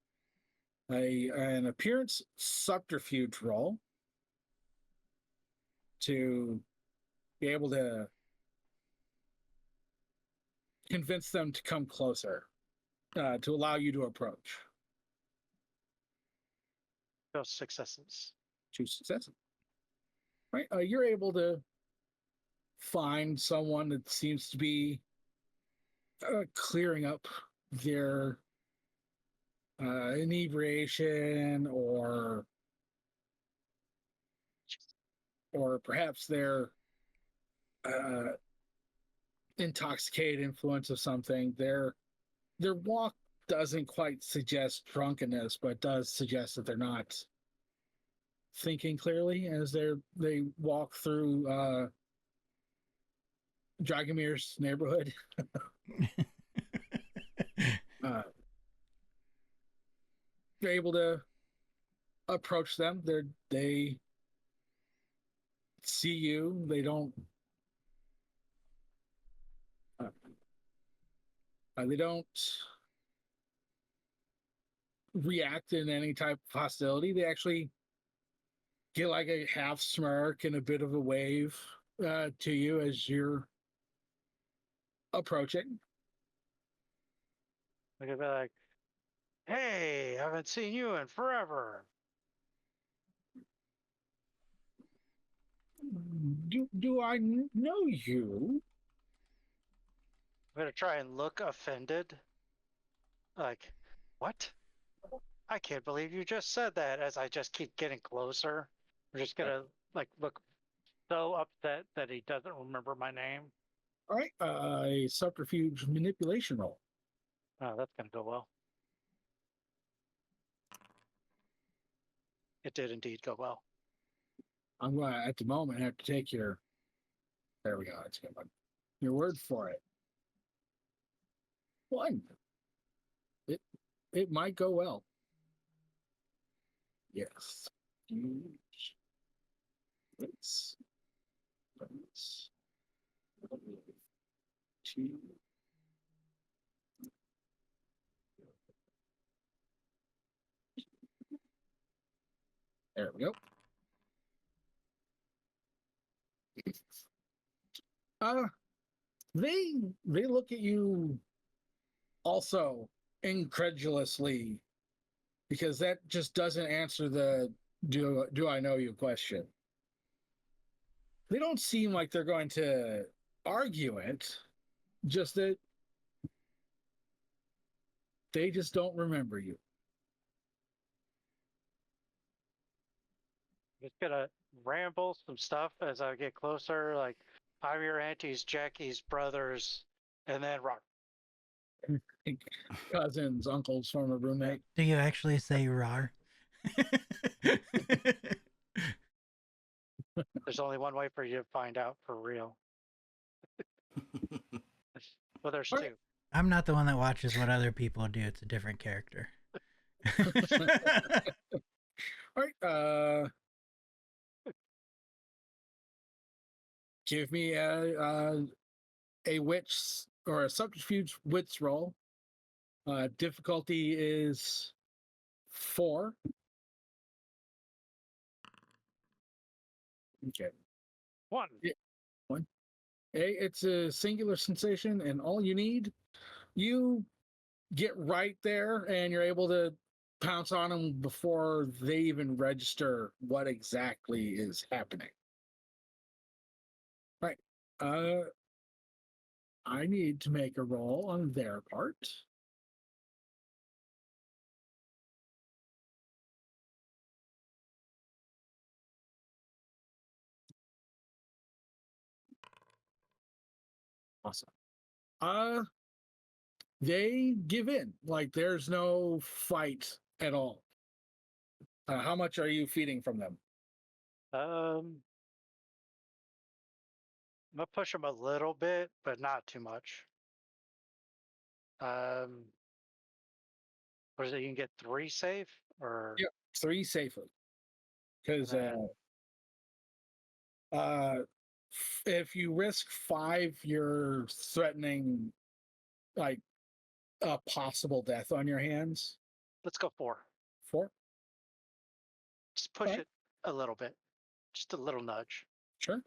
an appearance subterfuge roll to be able to convince them to come closer, to allow you to approach. Those successes. 2 successes. Right. You're able to find someone that seems to be clearing up their inebriation or perhaps their intoxicated influence of something. Their walk doesn't quite suggest drunkenness, but does suggest that they're not thinking clearly as they walk through Dragomir's neighborhood. You're able to approach them. They see you. They don't. They don't react in any type of hostility. They actually get like a half smirk and a bit of a wave to you as you're approaching. We could be like, "Hey, haven't seen you in forever." Do I know you? I'm gonna try and look offended. Like, what? I can't believe you just said that. As I just keep getting closer, I'm just gonna like look so upset that he doesn't remember my name. All right, a subterfuge manipulation roll. Oh, that's gonna go well. It did indeed go well. I'm going to, at the moment, have to take your. There we go. That's a good one. Your word for it. One. It might go well. Yes. Let's. Two. There we go. Uh, they look at you also incredulously because that just doesn't answer the do I know you question. They don't seem like they're going to argue it, just that they just don't remember you. Just gonna ramble some stuff as I get closer. Like, I'm your auntie's Jackie's brothers, and then rock. Cousins, uncles, former roommate. Do you actually say rar? There's only one way for you to find out for real. Well, there's All right. two. I'm not the one that watches what other people do. It's a different character. All right. Give me a wits or a subterfuge wits roll. Difficulty is 4. Okay. One. One. It's a singular sensation, and all you need, you get right there, and you're able to pounce on them before they even register what exactly is happening. Right. I need to make a roll on their part. Awesome. They give in. Like there's no fight at all. How much are you feeding from them? I'm gonna push them a little bit, but not too much. What is it? You can get 3 safe, or Yep. 3 safely. Because and if you risk 5, you're threatening like a possible death on your hands. let's go 4. 4? Just push Okay. it a little bit, just a little nudge. Sure.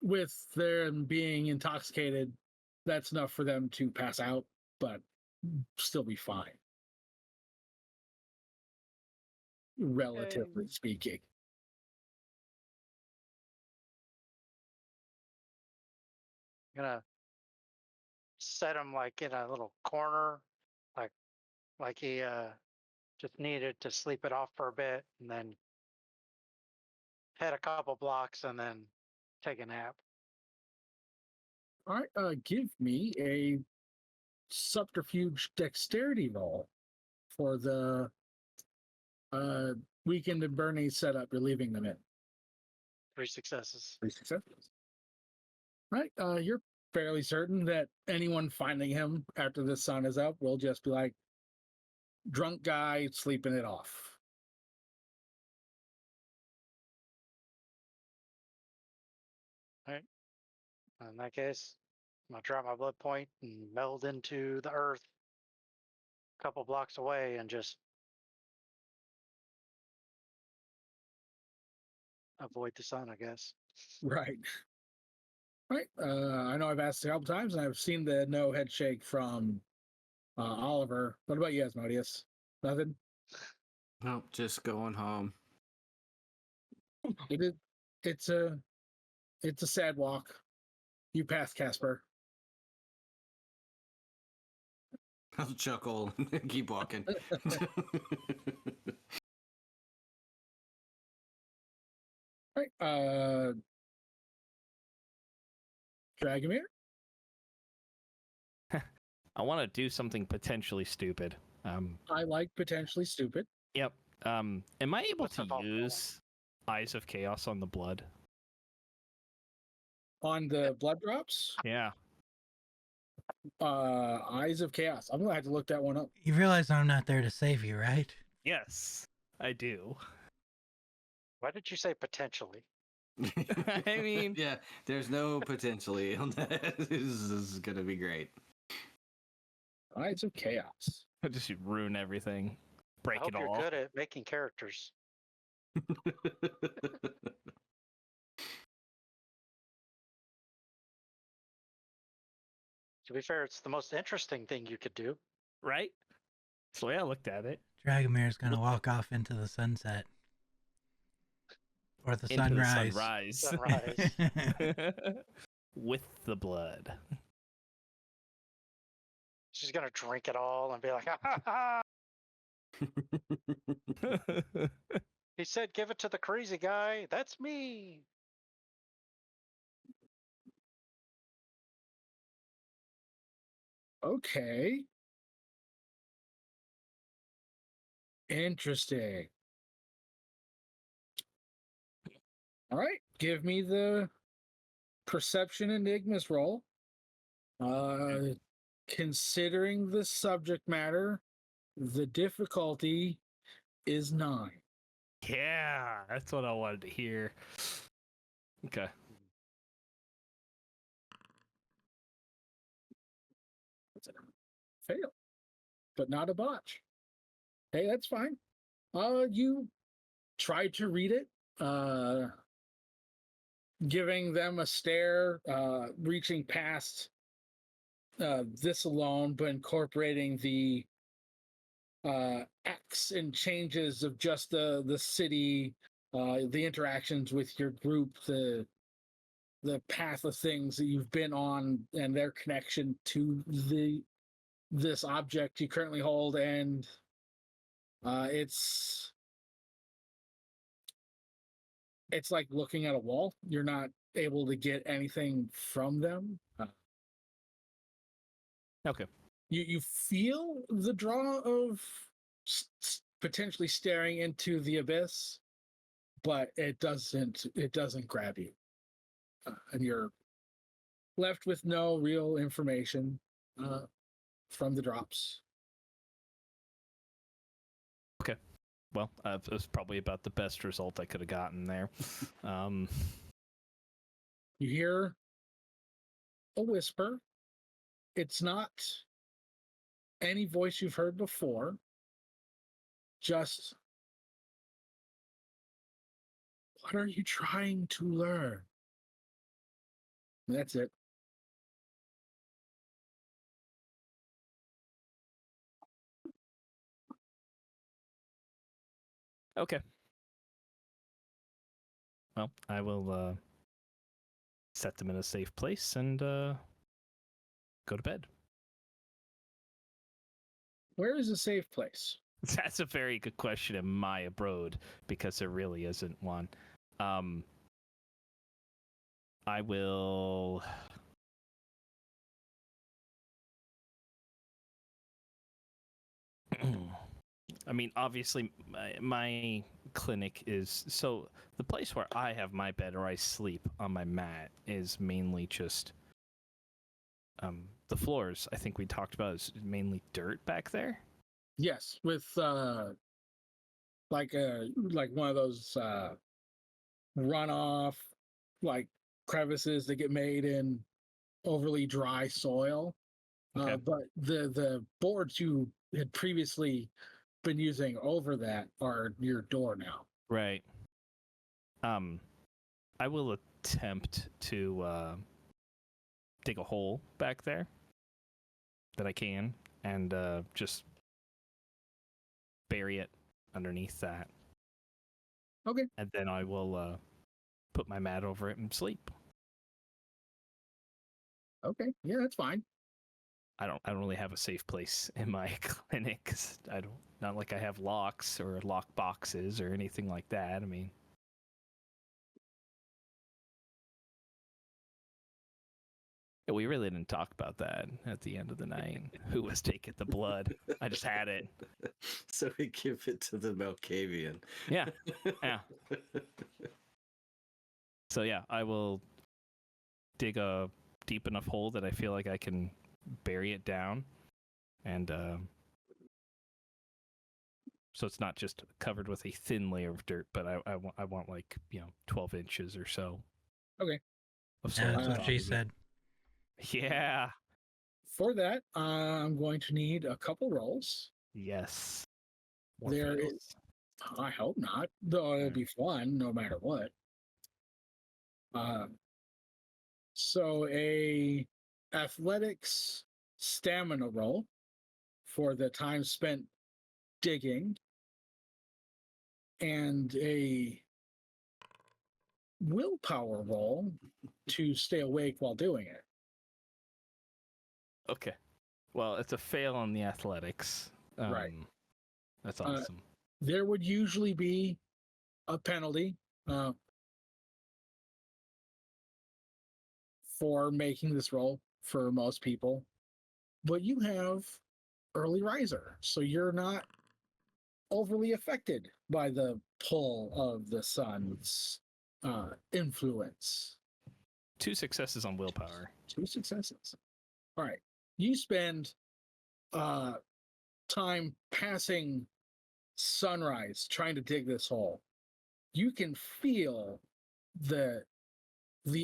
With them being intoxicated, that's enough for them to pass out, but still be fine. Relatively speaking. I'm gonna set him like in a little corner, like he just needed to sleep it off for a bit, and then head a couple blocks, and then take a nap. All right, give me a subterfuge dexterity roll for the Weekend and Bernie setup you're leaving them in. 3 successes. 3 successes. Right, you're fairly certain that anyone finding him after the sun is up will just be like, drunk guy sleeping it off. In that case, I'm gonna drop my blood point and meld into the earth, couple blocks away and just avoid the sun, I guess. Right. Right. I know I've asked a couple times, and I've seen the no head shake from Oliver. What about you, Asmodeus? Nothing. Nope, just going home. It is. It's a sad walk. You pass Casper. I'll chuckle and keep walking. Right. Dragomir. I want to do something potentially stupid. I like potentially stupid. Yep. Am I able What's to involved? use Eyes of Chaos on the blood? On the blood drops, Yeah. Eyes of Chaos. I'm gonna have to look that one up. You realize I'm not there to save you, right? Yes, I do. Why did you say potentially? I mean- yeah, there's no potentially on that. This is gonna be great. Eyes of Chaos. Just ruin everything. I Break hope it you're all. good at making characters. To be fair, it's the most interesting thing you could do. Right? That's the way I looked at it. Dragomir's gonna walk off into the sunset. Or the Into sunrise. the Sunrise. With the blood. She's gonna drink it all and be like, ha ha ha! He said, give it to the crazy guy. That's me. Okay. Interesting. All right. Give me the perception enigmas roll. Considering the subject matter, the difficulty is 9. Yeah, that's what I wanted to hear. Okay. That's a fail, but not a botch. Hey, that's fine. You try to read it, giving them a stare, reaching past this alone, but incorporating the acts and changes of just the city, the interactions with your group, the path of things that you've been on, and their connection to this object you currently hold, and it's like looking at a wall. You're not able to get anything from them. Okay. You feel the draw of potentially staring into the abyss, but it doesn't grab you, and you're left with no real information from the drops. Okay. Well, it was probably about the best result I could have gotten there. You hear a whisper. It's not any voice you've heard before. Just, what are you trying to learn? And that's it. Okay. Well, I will set them in a safe place and go to bed. Where is a safe place? That's a very good question in my abode, because there really isn't one. I will... I mean, obviously, my clinic is... So, the place where I have my bed or I sleep on my mat is mainly just... the floors, I think we talked about, is mainly dirt back there. Yes, with like one of those runoff like crevices that get made in overly dry soil. Okay. But the boards you had previously been using over that are your door now. Right. I will attempt to dig a hole back there that I can and just bury it underneath that. Okay. And then I will put my mat over it and sleep. Okay, yeah, that's fine. I don't really have a safe place in my clinic 'cause not like I have locks or lock boxes or anything like that. I mean, yeah, we really didn't talk about that at the end of the night. Who was taking the blood? I just had it. So we give it to the Malkavian. Yeah. Yeah. So yeah, I will dig a deep enough hole that I feel like I can bury it down, and so it's not just covered with a thin layer of dirt, but I want like 12 inches or so. Okay. Of Yeah, soil that's on what top she of it. said. Yeah. For that, I'm going to need a couple rolls. Yes. More There fails. is, I hope not, though it'll be fun no matter what. So a athletics stamina roll for the time spent digging, and a willpower roll to stay awake while doing it. Okay. Well, it's a fail on the athletics. Right. That's awesome. There would usually be a penalty for making this roll for most people, but you have early riser, so you're not overly affected by the pull of the sun's influence. 2 successes on willpower. 2 successes. All right. You spend time passing sunrise trying to dig this hole. You can feel the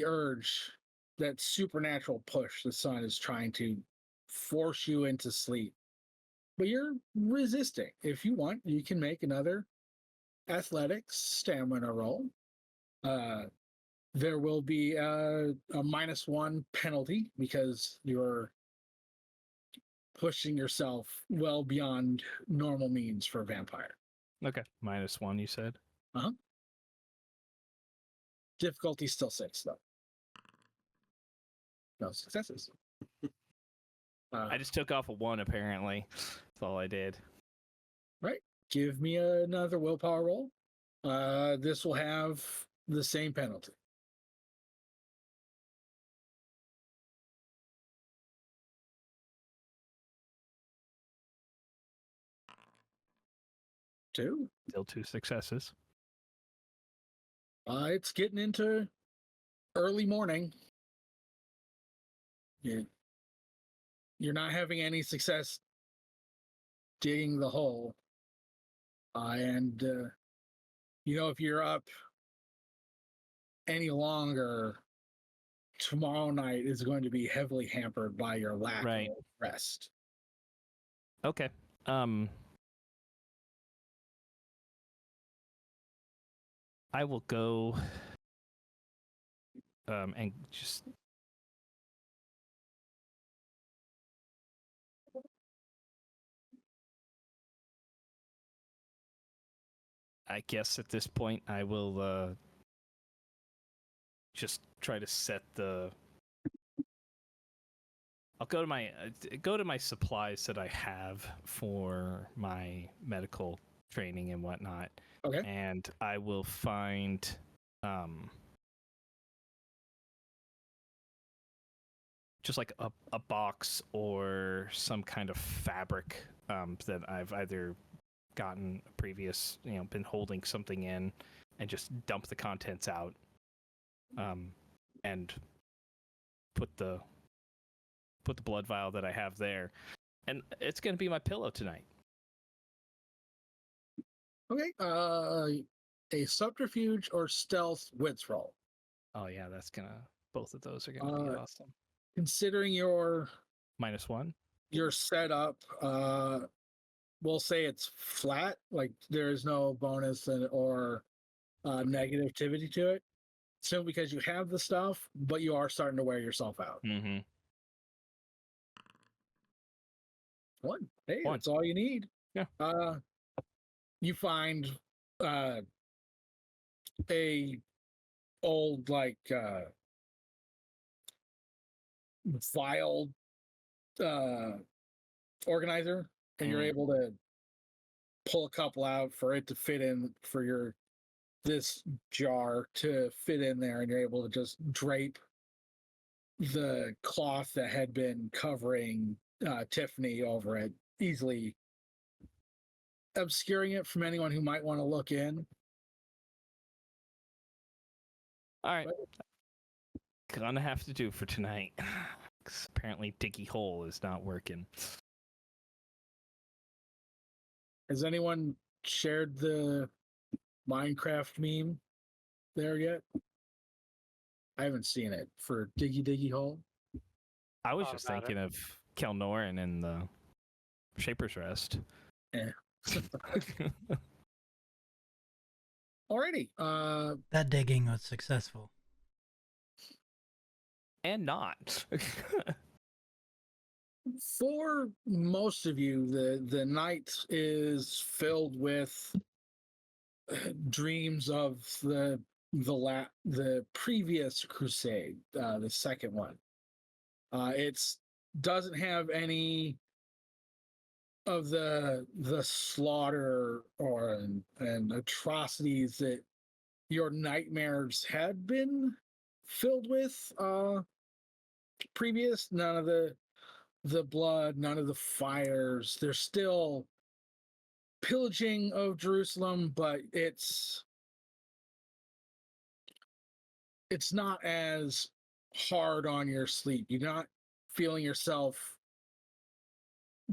urge, that supernatural push the sun is trying to force you into sleep. But you're resisting. If you want, you can make another athletics stamina roll. There will be a -1 penalty because you're pushing yourself well beyond normal means for a vampire. Okay. -1, you said? Difficulty still 6, though. No successes. I just took off a 1, apparently. That's all I did. Right. Give me another willpower roll. This will have the same penalty. Two. Still 2 successes. It's getting into early morning. You're not having any success digging the hole. And if you're up any longer, tomorrow night is going to be heavily hampered by your lack Right. of rest. Okay. I will go and just I guess at this point I will just try to set the I'll go to my supplies that I have for my medical training and whatnot. Okay. And I will find just like a box or some kind of fabric that I've either gotten a previous, been holding something in, and just dump the contents out, and put the blood vial that I have there, and it's gonna be my pillow tonight. Okay. A subterfuge or stealth wits roll. Oh yeah, both of those are gonna be awesome. Considering your -1. setup, we'll say it's flat, like there is no bonus or negativity to it. So because you have the stuff, but you are starting to wear yourself out. Mm-hmm. One. Hey, One. that's all you need. Yeah. You find a old vial organizer, and you're able to pull a couple out for it to fit in for this jar to fit in there, and you're able to just drape the cloth that had been covering Tiffany over it, easily obscuring it from anyone who might want to look in. All right. Gonna have to do for tonight. 'Cause apparently Diggy Hole is not working. Has anyone shared the Minecraft meme there yet? I haven't seen it for Diggy Hole. I was Thought just about thinking of Kelnoran and the Shaper's Rest. Yeah. Alrighty. That digging was successful. And not. For most of you, the night is filled with dreams of the previous crusade, the second one. It's doesn't have any of the slaughter and atrocities that your nightmares had been filled with previous. None of the blood, none of the fires. There's still pillaging of Jerusalem, but it's not as hard on your sleep. You're not feeling yourself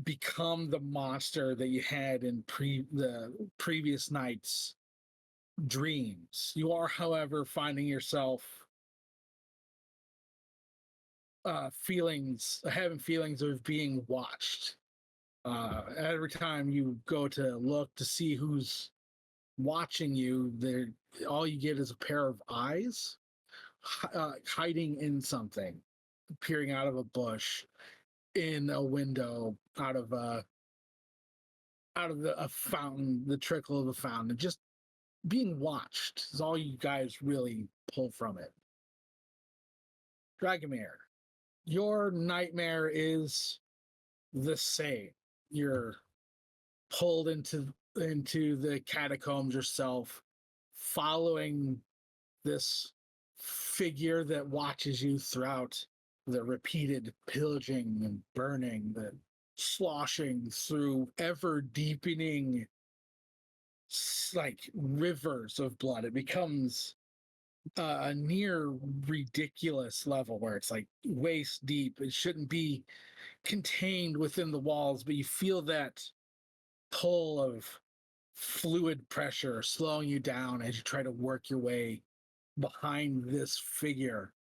become the monster that you had in the previous night's dreams. You are, however, finding yourself having feelings of being watched. Every time you go to look to see who's watching you, all you get is a pair of eyes hiding in something, peering out of a bush, in a window, out of a fountain, the trickle of a fountain, just being watched is all you guys really pull from it. Dragomir, your nightmare is the same. You're pulled into the catacombs yourself, following this figure that watches you throughout the repeated pillaging and burning, the sloshing through ever deepening like rivers of blood. It becomes a near ridiculous level where it's like waist deep. It shouldn't be contained within the walls, but you feel that pull of fluid pressure slowing you down as you try to work your way behind this figure.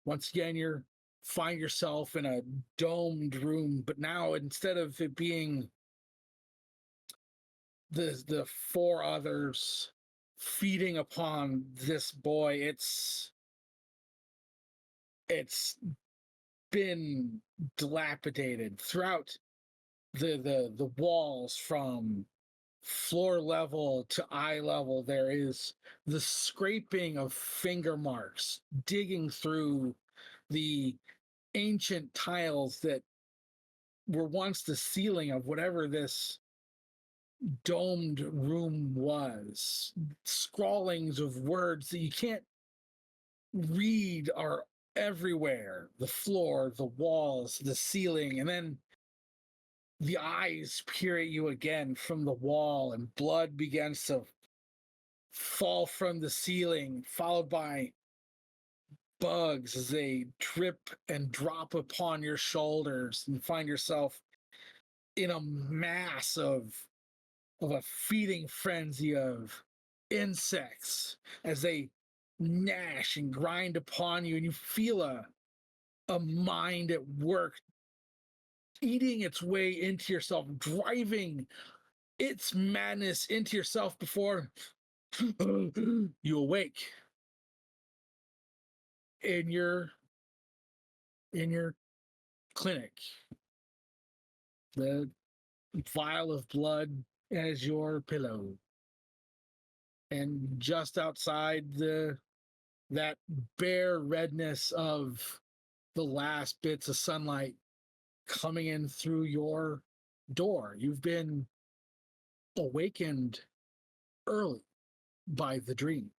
Once again, you find yourself in a domed room, but now instead of it being the four others feeding upon this boy, it's been dilapidated throughout the walls. From floor level to eye level, there is the scraping of finger marks digging through the ancient tiles that were once the ceiling of whatever this domed room was. Scrawlings of words that you can't read are everywhere: the floor, the walls, the ceiling, and then the eyes peer at you again from the wall, and blood begins to fall from the ceiling, followed by bugs as they drip and drop upon your shoulders, and find yourself in a mass of a feeding frenzy of insects as they gnash and grind upon you, and you feel a mind at work eating its way into yourself, driving its madness into yourself before you awake in your clinic. The vial of blood as your pillow, and just outside that bare redness of the last bits of sunlight coming in through your door. You've been awakened early by the dream.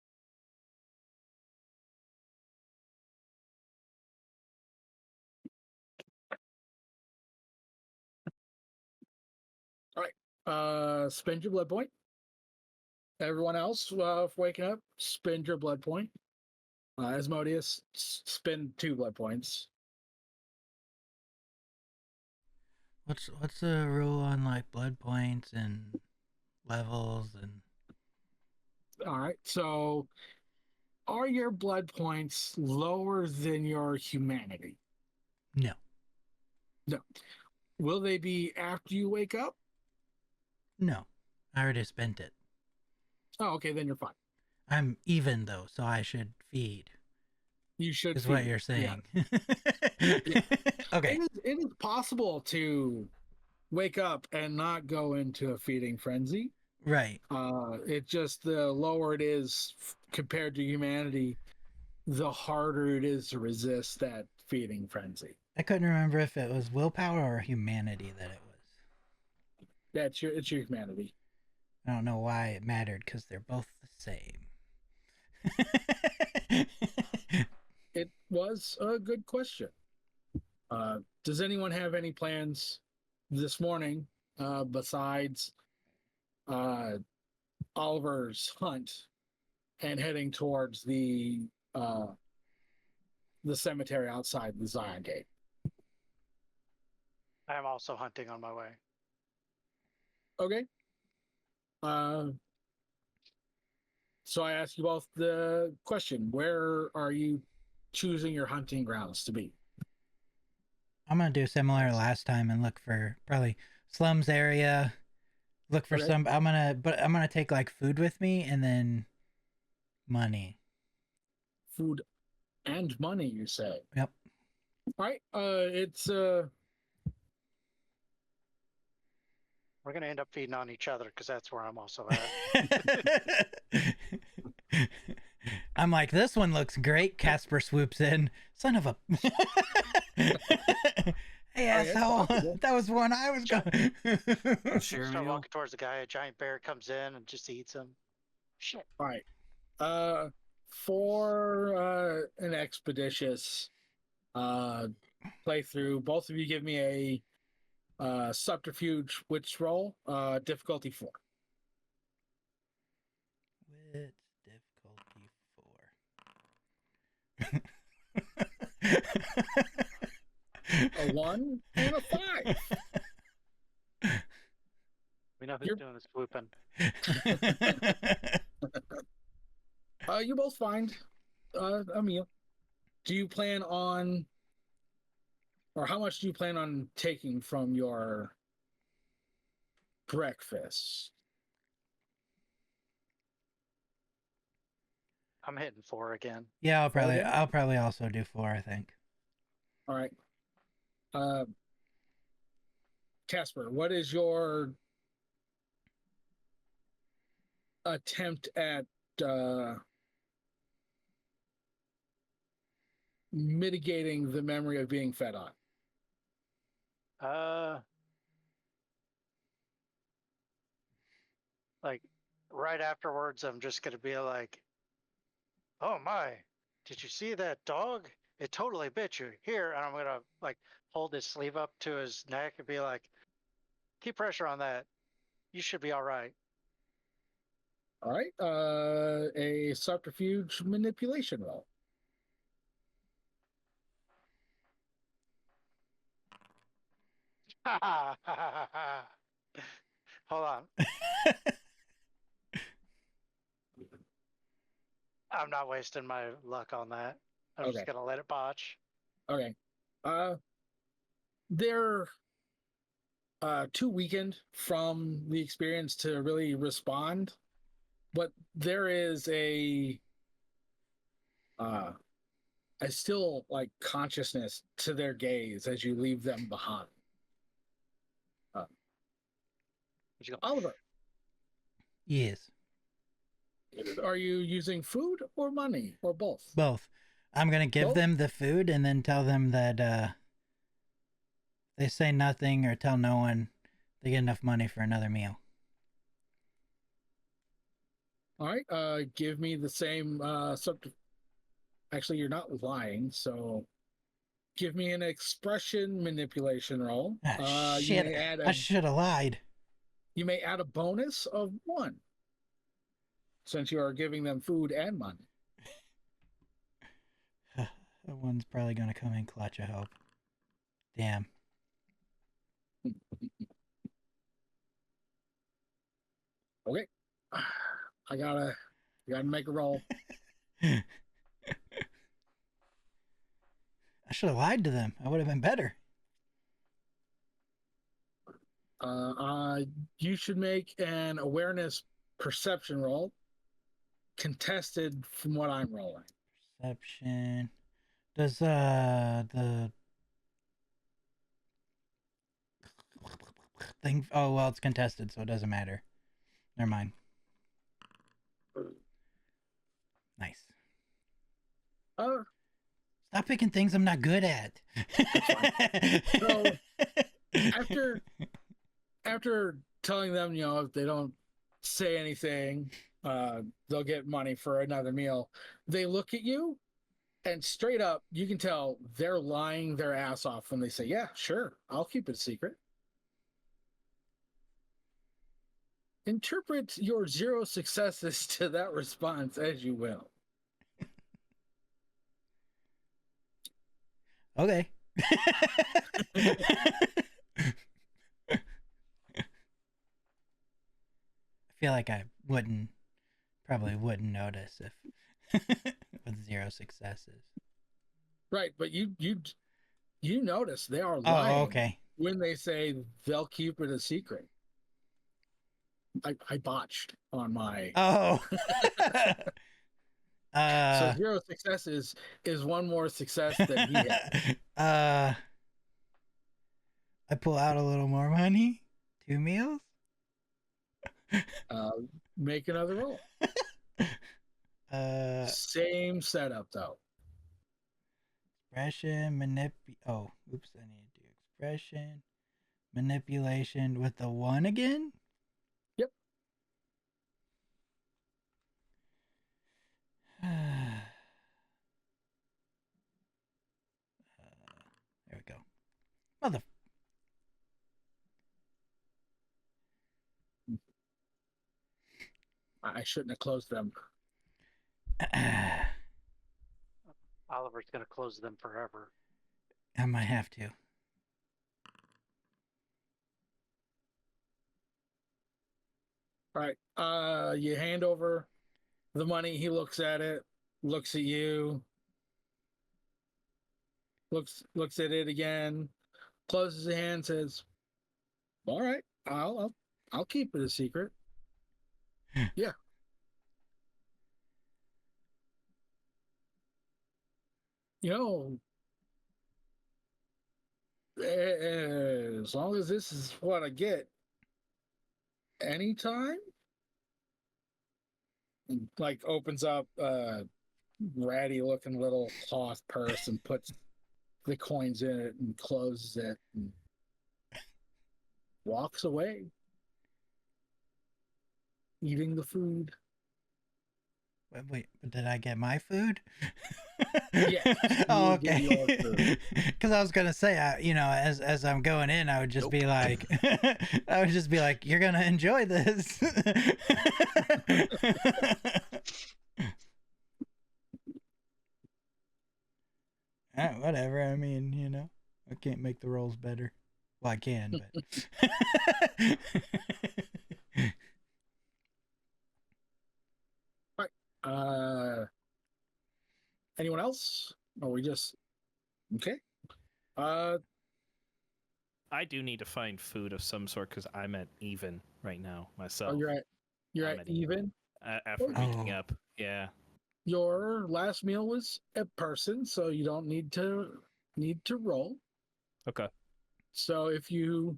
All right. Spend your blood point. Everyone else, for waking up, spend your blood point. Asmodeus, spend 2 blood points. What's the rule on like blood points and levels and? All right. So, are your blood points lower than your humanity? No. No. Will they be after you wake up? No. I already spent it. Oh, okay. Then you're fine. I'm even though, so I should feed. You should. Is feed. what you're saying. Yeah. Okay. It is possible to wake up and not go into a feeding frenzy. Right. It just, the lower it is compared to humanity, the harder it is to resist that feeding frenzy. I couldn't remember if it was willpower or humanity that it was. Yeah, it's your humanity. I don't know why it mattered because they're both the same. It was a good question. Does anyone have any plans this morning besides Oliver's hunt and heading towards the cemetery outside the Zion Gate? I am also hunting on my way. Okay. So I ask you both the question: where are you choosing your hunting grounds to be? I'm gonna do similar to last time and look for probably slums area. Look for Okay. some. I'm gonna take like food with me and then money. Food and money, you say? Yep. All right. It's We're gonna end up feeding on each other because that's where I'm also at. I'm like, this one looks great. Casper swoops in. Son of a. Hey, asshole. possible. That was one I was going. Share Start meal. walking towards the guy. A giant bear comes in and just eats him. Shit. all right. For an expeditious playthrough, both of you give me a subterfuge witch roll, difficulty 4. With difficulty 4. A 1 and a 5. We know who's You're- doing the swooping. You both find a meal. Do you plan on, or how much do you plan on taking from your breakfast? I'm hitting 4 again. Yeah, again? I'll probably also do 4, I think. All right. Casper, what is your attempt at mitigating the memory of being fed on? Like right afterwards, I'm just gonna be like, "Oh my, did you see that dog? It totally bit you." Here, and I'm gonna like hold his sleeve up to his neck and be like, "Keep pressure on that. You should be all right." All right. A subterfuge manipulation roll. Hold on. I'm not wasting my luck on that. I'm Okay. just gonna let it botch. Okay. There too weakened from the experience to really respond, but there is a still like consciousness to their gaze as you leave them behind. Would you go? Oliver, Yes, are you using food or money or both? both. I'm gonna give Both? them the food and then tell them that they say nothing or tell no one, they get enough money for another meal. All right. Give me the same Actually, you're not lying, so give me an expression manipulation roll. You Shit, may add I should have lied. a bonus of 1 since you are giving them food and money. That one's probably gonna come in clutch, I hope. Damn. Okay. I gotta make a roll. I should have lied to them. I would have been better. You should make an awareness perception roll, contested from what I'm rolling. Perception. Does the thing? Oh well, it's contested, so it doesn't matter. Never mind. Nice. Stop picking things I'm not good at. So, after telling them, if they don't say anything, they'll get money for another meal. They look at you, and straight up, you can tell they're lying their ass off when they say, "Yeah, sure, I'll keep it a secret." Interpret your 0 successes to that response as you will. Okay. I feel like I probably wouldn't notice if with 0 successes. Right, but you notice they are Oh, lying okay. when they say they'll keep it a secret. I botched on my Oh. so 0 successes is 1 more success than he had. I pull out a little more money. 2 meals. Make another roll. Same setup though. Expression Oh, oops! I need to do expression manipulation with the 1 again. Yep. There we go. Mother. I shouldn't have closed them. Oliver's gonna close them forever. I might have to. All right. You hand over the money. He looks at it, looks at you, looks at it again, closes his hand, says, "All right, I'll keep it a secret." Yeah. As long as this is what I get anytime, like opens up a ratty looking little cloth purse and puts the coins in it and closes it and walks away, eating the food. Wait, did I get my food? Yes, Oh, you get your okay. food. Because I was gonna say, as I'm going in, I would just be like, you're gonna enjoy this. Whatever. I mean, I can't make the rolls better. Well, I can, but. Anyone else? Or we just okay? I do need to find food of some sort because I'm at even right now myself. Oh, you're I'm at even. after waking Oh. up. Yeah. Your last meal was a person, so you don't need to roll. Okay. So if you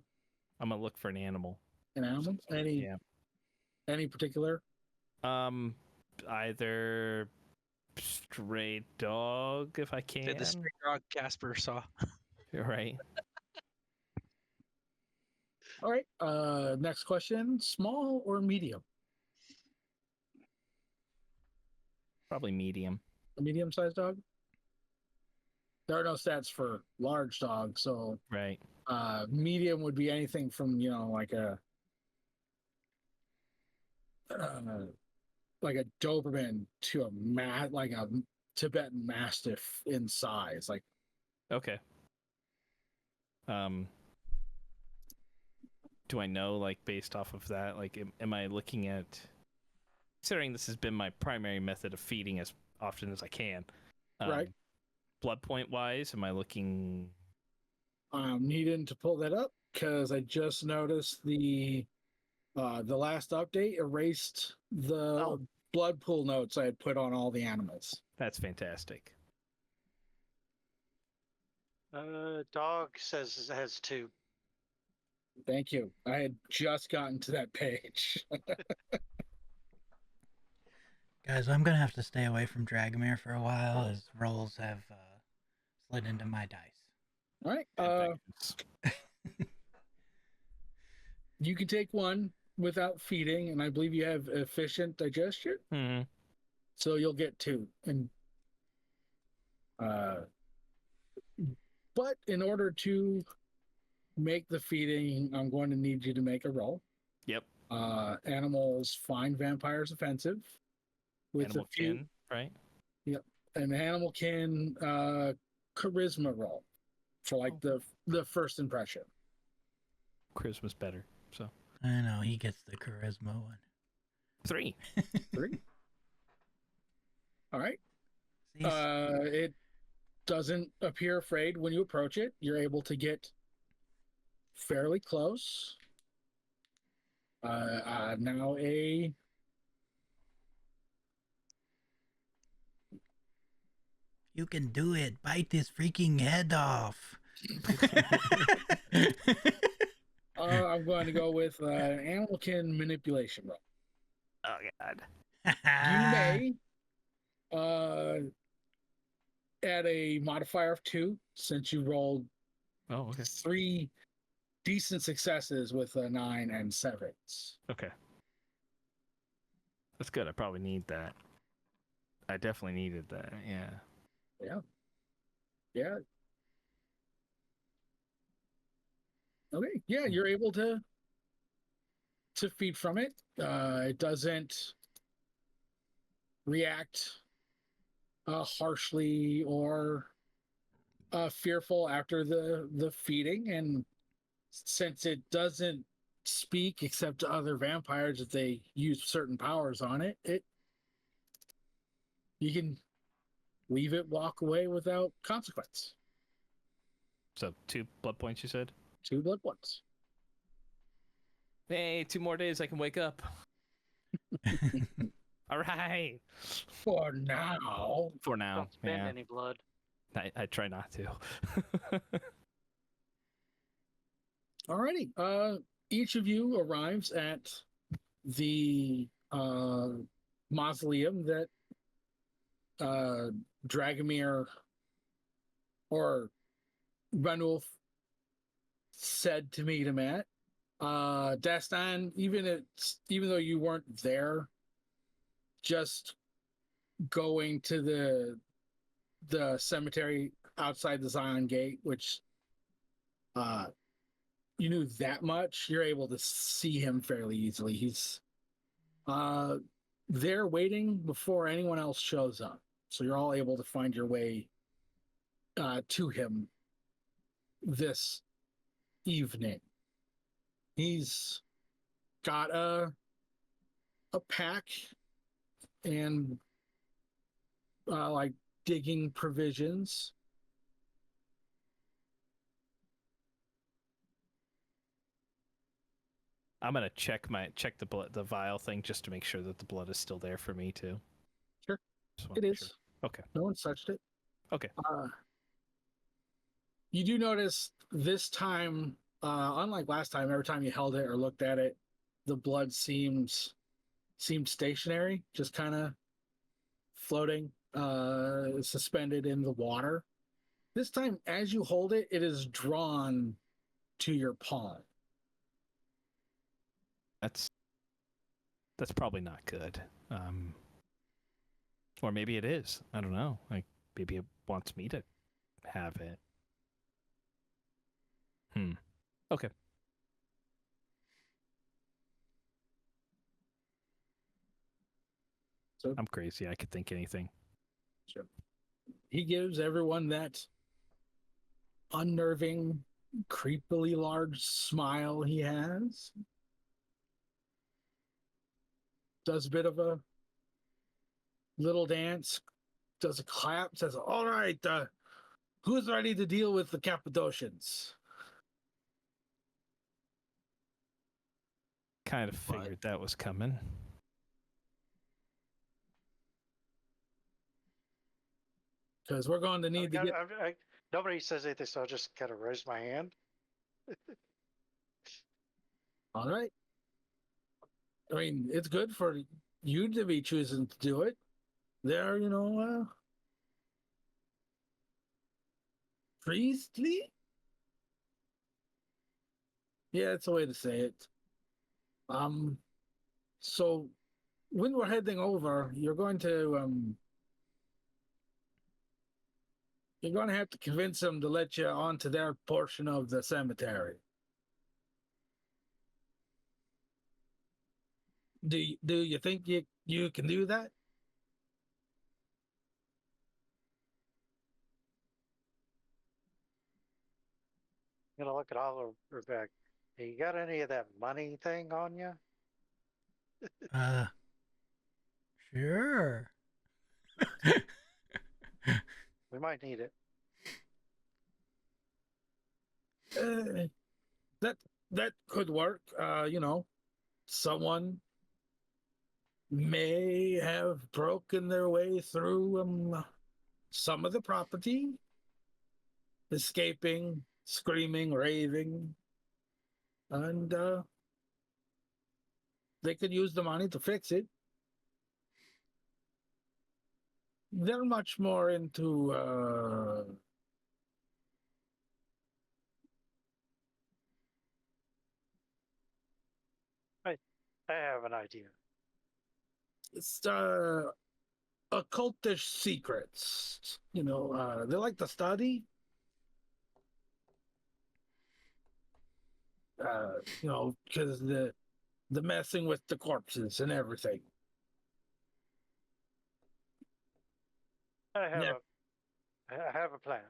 I'm gonna look for an animal. an animal, Yeah. any particular, Either stray dog if I Did can. the stray dog Casper saw? Right. all right. Next question: small or medium? Probably medium. A medium-sized dog. There are no stats for large dogs, so Right. medium would be anything from like a Doberman to like a Tibetan Mastiff in size. Like Okay. Do I know, like, based off of that, like, am I looking at, considering this has been my primary method of feeding as often as I can, Right. blood point wise, am I looking? I'm needing to pull that up because I just noticed the last update erased the Oh. blood pool notes I had put on all the animals. That's fantastic. Dog says it has 2. Thank you. I had just gotten to that page. Guys, I'm gonna have to stay away from Dragomir for a while as rolls have slid into my dice. All right. Infections. You can take one without feeding, and I believe you have efficient digestion, Mhm. so you'll get 2. And but in order to make the feeding, I'm going to need you to make a roll. Yep. Animals find vampires offensive. With Animal a few, kin, right? an animal can charisma roll for like the first impression. Charisma's better. So I know he gets the charisma one. 3. 3. All right. See, It doesn't appear afraid when you approach it. You're able to get fairly close. Now you can do it. Bite this freaking head off. I'm going to go with an animal kin manipulation roll. Oh god. You may add a modifier of 2 since you rolled Oh, okay. 3 decent successes with a 9 and 7s. Okay. That's good. I probably need that. I definitely needed that. Yeah. Yeah. Okay. Yeah, you're able to feed from it. It doesn't react harshly or fearful after the feeding, and since it doesn't speak except to other vampires if they use certain powers on it, you can leave it walk away without consequence. So 2 blood points, you said? 2 blood points. Hey, 2 more days I can wake up. All right. For now. For now. Don't spend Yeah. any blood. I try not to. Alrighty. Each of you arrives at the mausoleum that Dragomir or Ranulf said to meet him at. Dastan, even though you weren't there, just going to the cemetery outside the Zion Gate, which you knew that much, you're able to see him fairly easily. He's there waiting before anyone else shows up. So you're all able to find your way to him this evening. He's got a pack and like digging provisions. I'm gonna check the blood, the vial thing, just to make sure that the blood is still there for me too. Sure. Just wanna It make is. sure. Okay. No one's touched it. Okay. You do notice this time, unlike last time, every time you held it or looked at it, the blood seemed stationary, just kind of floating, suspended in the water. This time, as you hold it, it is drawn to your palm. That's probably not good. Or maybe it is. I don't know. Like maybe it wants me to have it. Okay. So I'm crazy. I could think anything. he gives everyone that unnerving, creepily large smile he has. Does a bit of a little dance, does a clap, says, "All right, who's ready to deal with the Cappadocians?" Kind of figured that was coming. Because we're going to need to get. Nobody says anything, so I'll just kind of raise my hand. All right. I mean, it's good for you to be choosing to do it. They're, priestly? Yeah, it's a way to say it. So when we're heading over, you're going to have to convince them to let you onto their portion of the cemetery. Do you think you can do that? I'm gonna look at Oliver back. Hey, you got any of that money thing on you? Sure. We might need it. That could work. Someone may have broken their way through some of the property, escaping, screaming, raving, and they could use the money to fix it. They're much more into I have an idea. it's occultish secrets. They like to study. Because the messing with the corpses and everything. I have Yeah. I have a plan.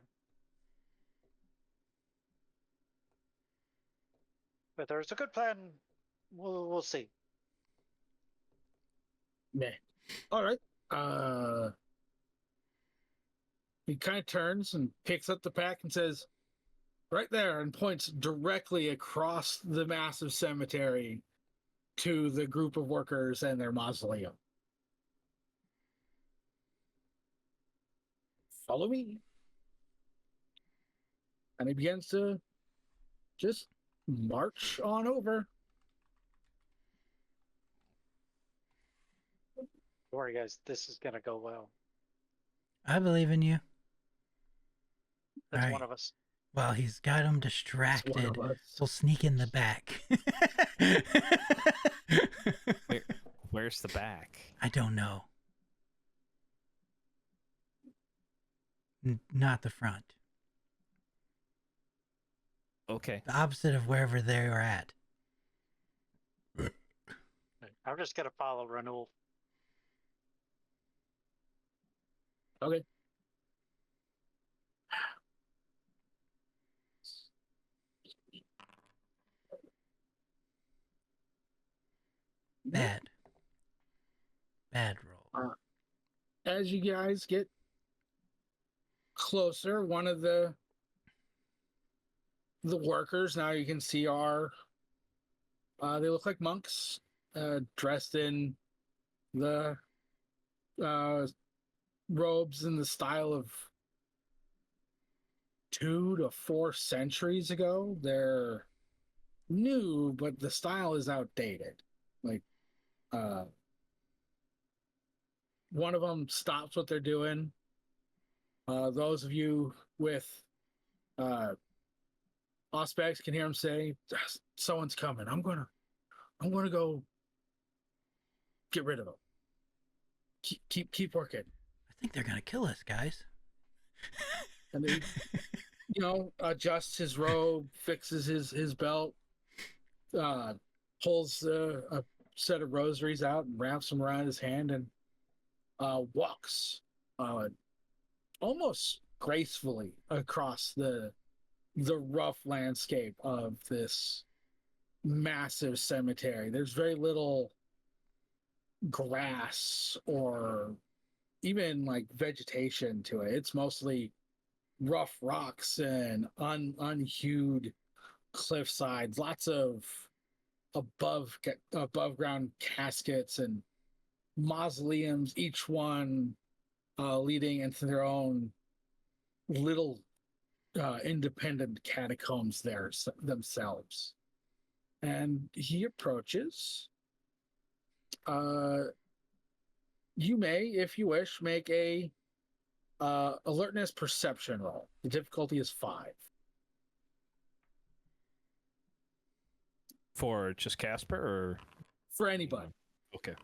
But there's a good plan. We'll see. Meh. All right. He kind of turns and picks up the pack and says, right there, and points directly across the massive cemetery to the group of workers and their mausoleum. Follow me. And he begins to just march on over. Don't worry, guys. This is gonna go well. I believe in you. That's All one right. of us. Well, he's got him It's distracted. one of us. We'll sneak in the back. Where's the back? I don't know. Not the front. Okay. The opposite of wherever they were at. I'm just gonna follow Renewal. Okay. Bad. Bad roll. As you guys get closer, one of the workers, now you can see, are They look like monks, dressed in the robes in the style of 2 to 4 centuries ago. They're new, but the style is outdated. Like, one of them stops what they're doing. Those of you with Auspex can hear him say, "Someone's coming. I'm gonna go get rid of them. Keep working." I think they're gonna kill us, guys. And they, adjusts his robe, fixes his belt, pulls a set of rosaries out and wraps them around his hand, and walks almost gracefully across the rough landscape of this massive cemetery. There's very little grass or even like vegetation to it. It's mostly rough rocks and unhewed cliff sides, lots of above ground caskets and mausoleums, each one leading into their own little independent catacombs themselves. And he approaches. You may, if you wish, make a alertness perception roll. The difficulty is 5. For just Casper, or For anybody. okay.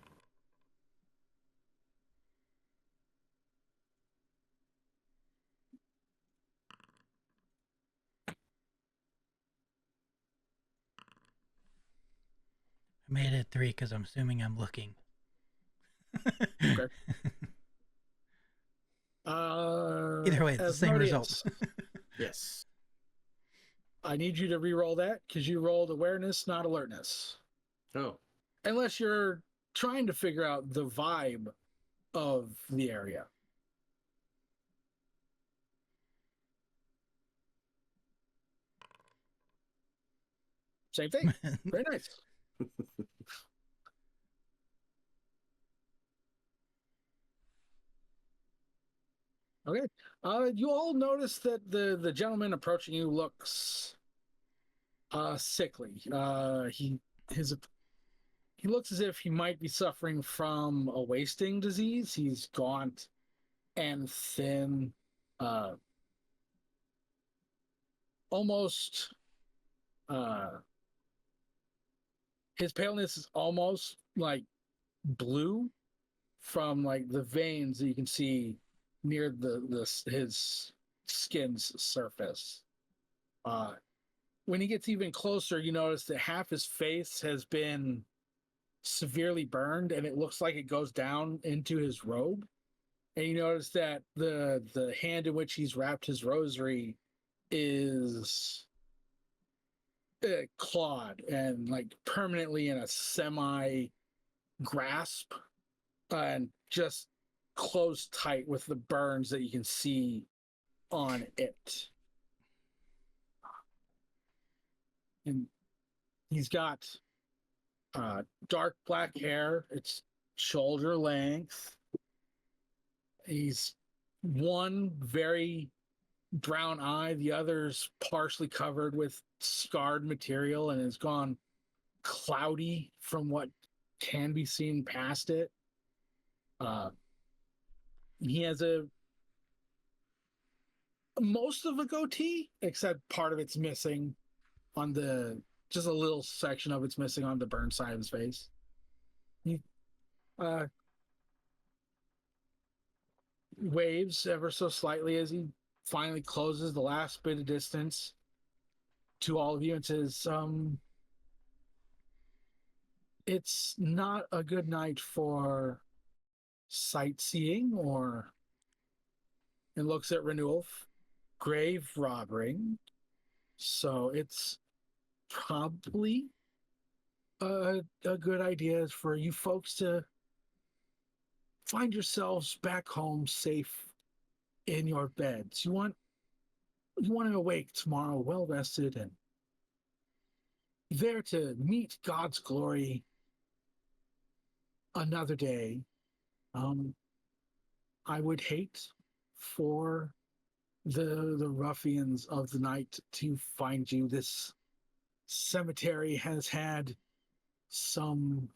I made it 3 because I'm assuming I'm looking. Okay. Either way, it's the same Asmodeus, result. Yes. I need you to re-roll that because you rolled awareness, not alertness. Oh, Unless you're trying to figure out the vibe of the area. Same thing. Very nice. Okay. You all notice that the gentleman approaching you looks sickly. He looks as if he might be suffering from a wasting disease. He's gaunt and thin. Almost his paleness is almost like blue from like the veins that you can see near his skin's surface. When he gets even closer, you notice that half his face has been severely burned, and it looks like it goes down into his robe. And you notice that the hand in which he's wrapped his rosary is clawed and like permanently in a semi grasp, and just closed tight with the burns that you can see on it. And he's got dark black hair. It's shoulder length. He's one very brown eye, the other's partially covered with scarred material and has gone cloudy from what can be seen past it. He has most of a goatee, except part of it's missing on just a little section of it's missing on the burn side of his face. He waves ever so slightly as he finally closes the last bit of distance to all of you and says, it's not a good night for sightseeing and looks at Renewal, grave robbing. So it's probably a good idea for you folks to find yourselves back home safe in your beds. You want to awake tomorrow well rested and there to meet God's glory another day. I would hate for the ruffians of the night to find you. This cemetery has had some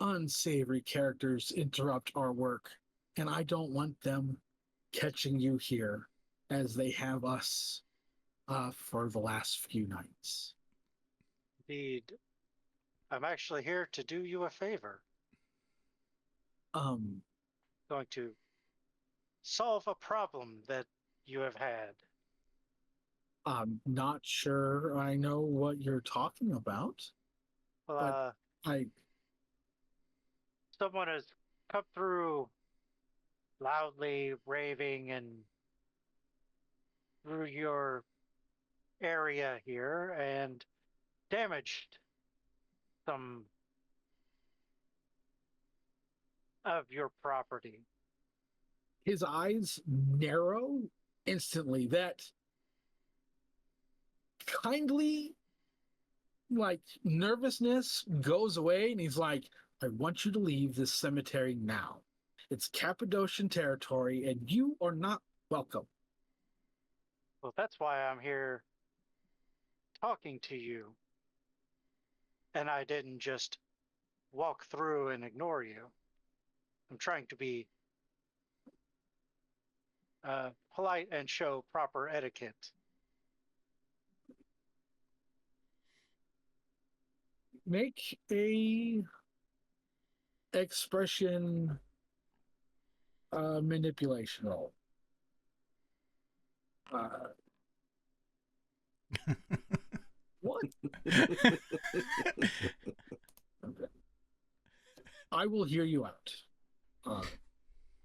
unsavory characters interrupt our work, and I don't want them catching you here as they have us for the last few nights. Indeed, I'm actually here to do you a favor. Um, Going to solve a problem that you have had. I'm not sure I know what you're talking about, Well, but I someone has come through loudly raving and through your area here and damaged some of your property. his eyes narrow instantly. That kindly like nervousness goes away, and he's like, I want you to leave this cemetery now. It's Cappadocian territory, and you are not welcome. Well, that's why I'm here talking to you. And I didn't just walk through and ignore you. I'm trying to be polite and show proper etiquette. Make a expression manipulation roll. What? Okay. I will hear you out.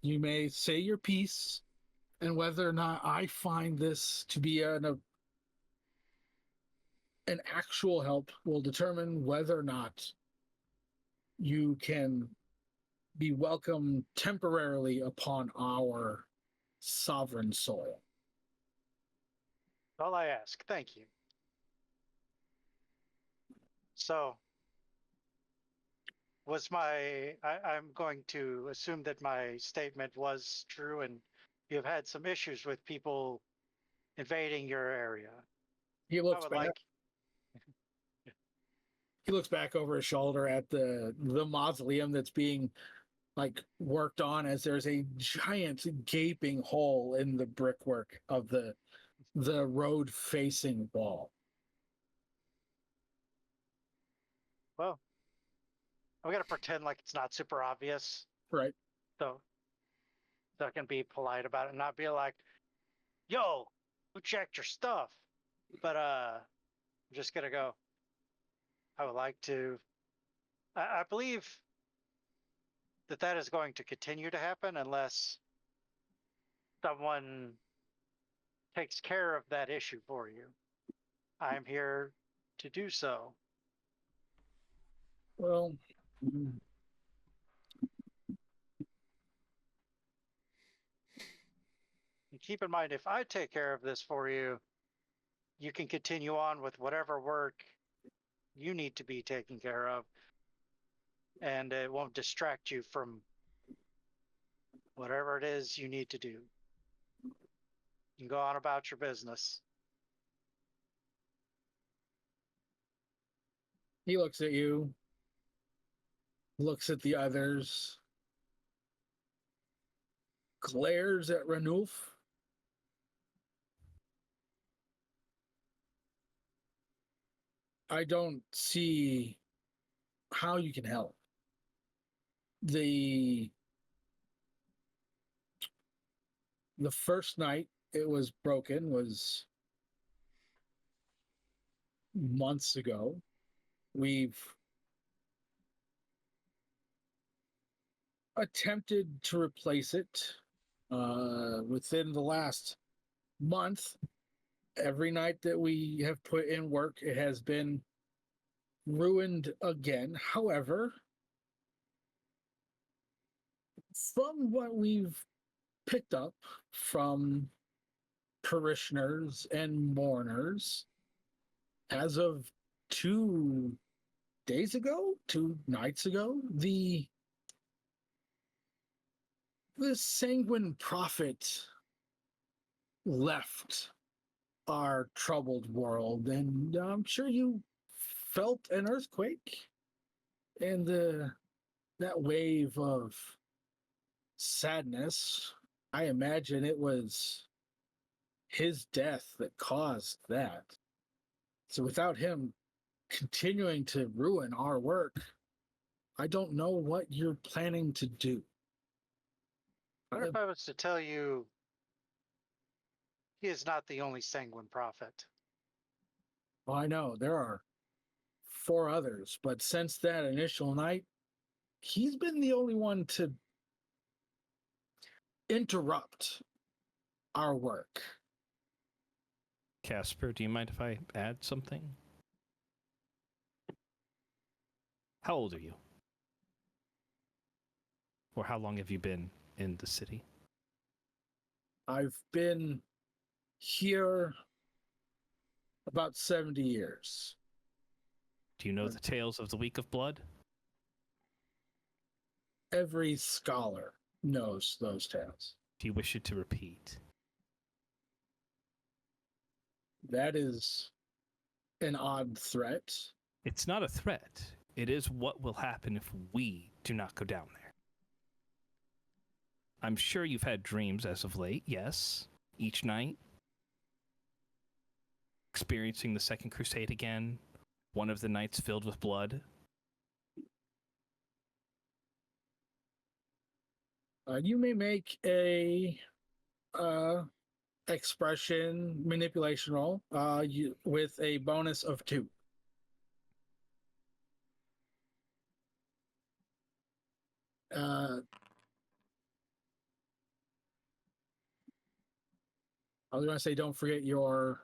You may say your piece, and whether or not I find this to be an actual help will determine whether or not you can be welcome temporarily upon our sovereign soil. All I ask. Thank you. So, I'm going to assume that my statement was true and you've had some issues with people invading your area. He I looks would back. like, He looks back over his shoulder at the mausoleum that's being like worked on, as there's a giant gaping hole in the brickwork of the road facing wall. well, I'm going to pretend like it's not super obvious. Right. So, so I can be polite about it and not be like, yo, who checked your stuff? But I'm just going to go, I would like to, I believe that is going to continue to happen unless someone takes care of that issue for you. I'm here to do so. Well, And keep in mind, if I take care of this for you, you can continue on with whatever work you need to be taken care of, and it won't distract you from whatever it is you need to do. You can go on about your business. he looks at you, looks at the others, glares at Ranulf. I don't see how you can help. The first night it was broken was months ago. We've attempted to replace it within the last month. Every night that we have put in work, it has been ruined again. However, from what we've picked up from parishioners and mourners, as of 2 days ago, 2 nights ago, the sanguine prophet left our troubled world, and I'm sure you felt an earthquake and that wave of sadness. I imagine it was his death that caused that. So without him continuing to ruin our work, I don't know what you're planning to do. What if I was to tell you he is not the only sanguine prophet? Well, I know there are 4 others, but since that initial night, he's been the only one to interrupt our work. Casper, do you mind if I add something? How old are you? Or how long have you been in the city? I've been here about 70 years. Do you know the tales of the Week of Blood? Every scholar knows those tales. Do you wish it to repeat? That is an odd threat. It's not a threat. It is what will happen if we do not go down there. I'm sure you've had dreams as of late, yes. Each night. Experiencing the Second Crusade again. One of the nights filled with blood. You may make a expression manipulation roll with a bonus of 2. I was going to say, don't forget your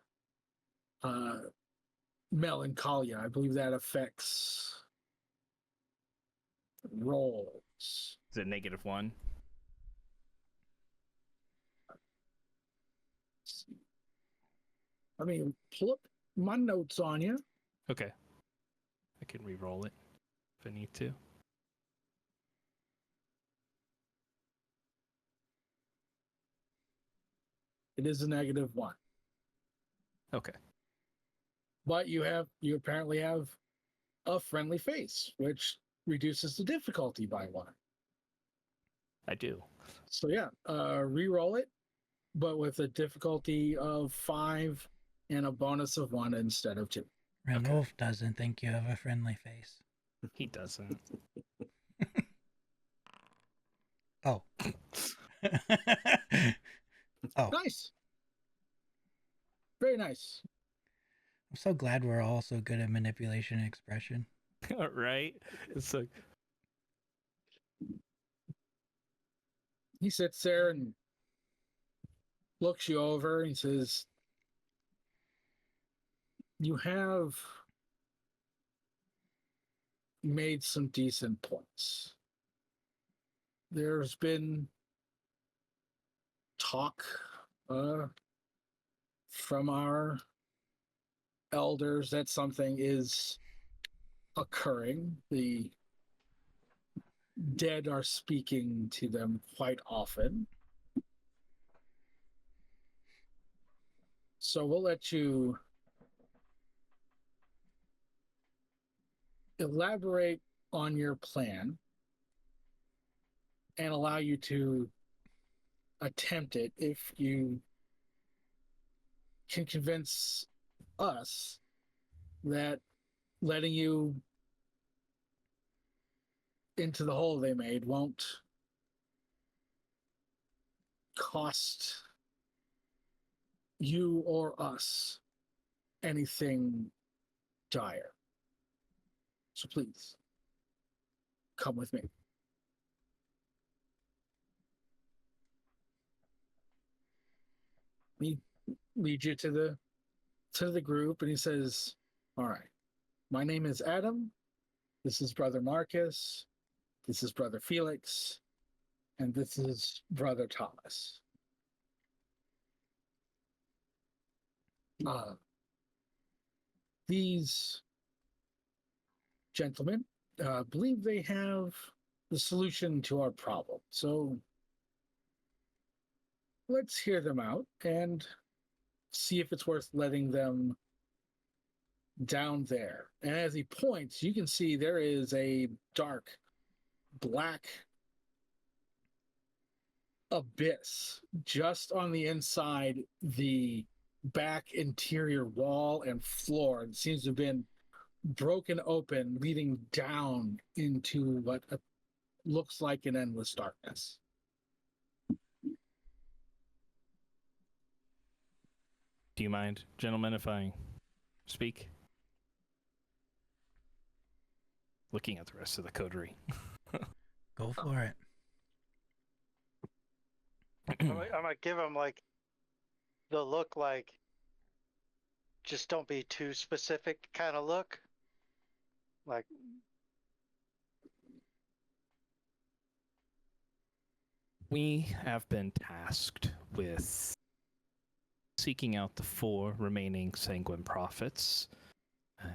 melancholia. I believe that affects rolls. Is it -1? Let me pull up my notes on you. Okay. I can re-roll it if I need to. It is a -1. Okay. But you apparently have a friendly face, which reduces the difficulty by 1. I do. So yeah, re-roll it, but with a difficulty of 5 and a bonus of 1 instead of 2. Ranulf doesn't think you have a friendly face. He doesn't. Oh. Oh. Nice. Very nice. I'm so glad we're all so good at manipulation and expression. Right? It's like, He sits there and looks you over and says, you have made some decent points. There's been talk from our elders that something is occurring. The dead are speaking to them quite often. So we'll let you elaborate on your plan and allow you to attempt it if you can convince us that letting you into the hole they made won't cost you or us anything dire. So please, come with me. He leads you to the group, and he says, all right, my name is Adam. This is Brother Marcus. This is Brother Felix. And this is Brother Thomas. these gentlemen believe they have the solution to our problem. So let's hear them out and see if it's worth letting them down there. And as he points, you can see there is a dark, black abyss just on the inside the back interior wall and floor. It seems to have been broken open, leading down into what looks like an endless darkness. Do you mind, gentlemen, if I speak? Looking at the rest of the coterie. Go for it. I'm gonna give him like the look, like just don't be too specific kind of look. Like, We have been tasked with seeking out the 4 remaining sanguine prophets,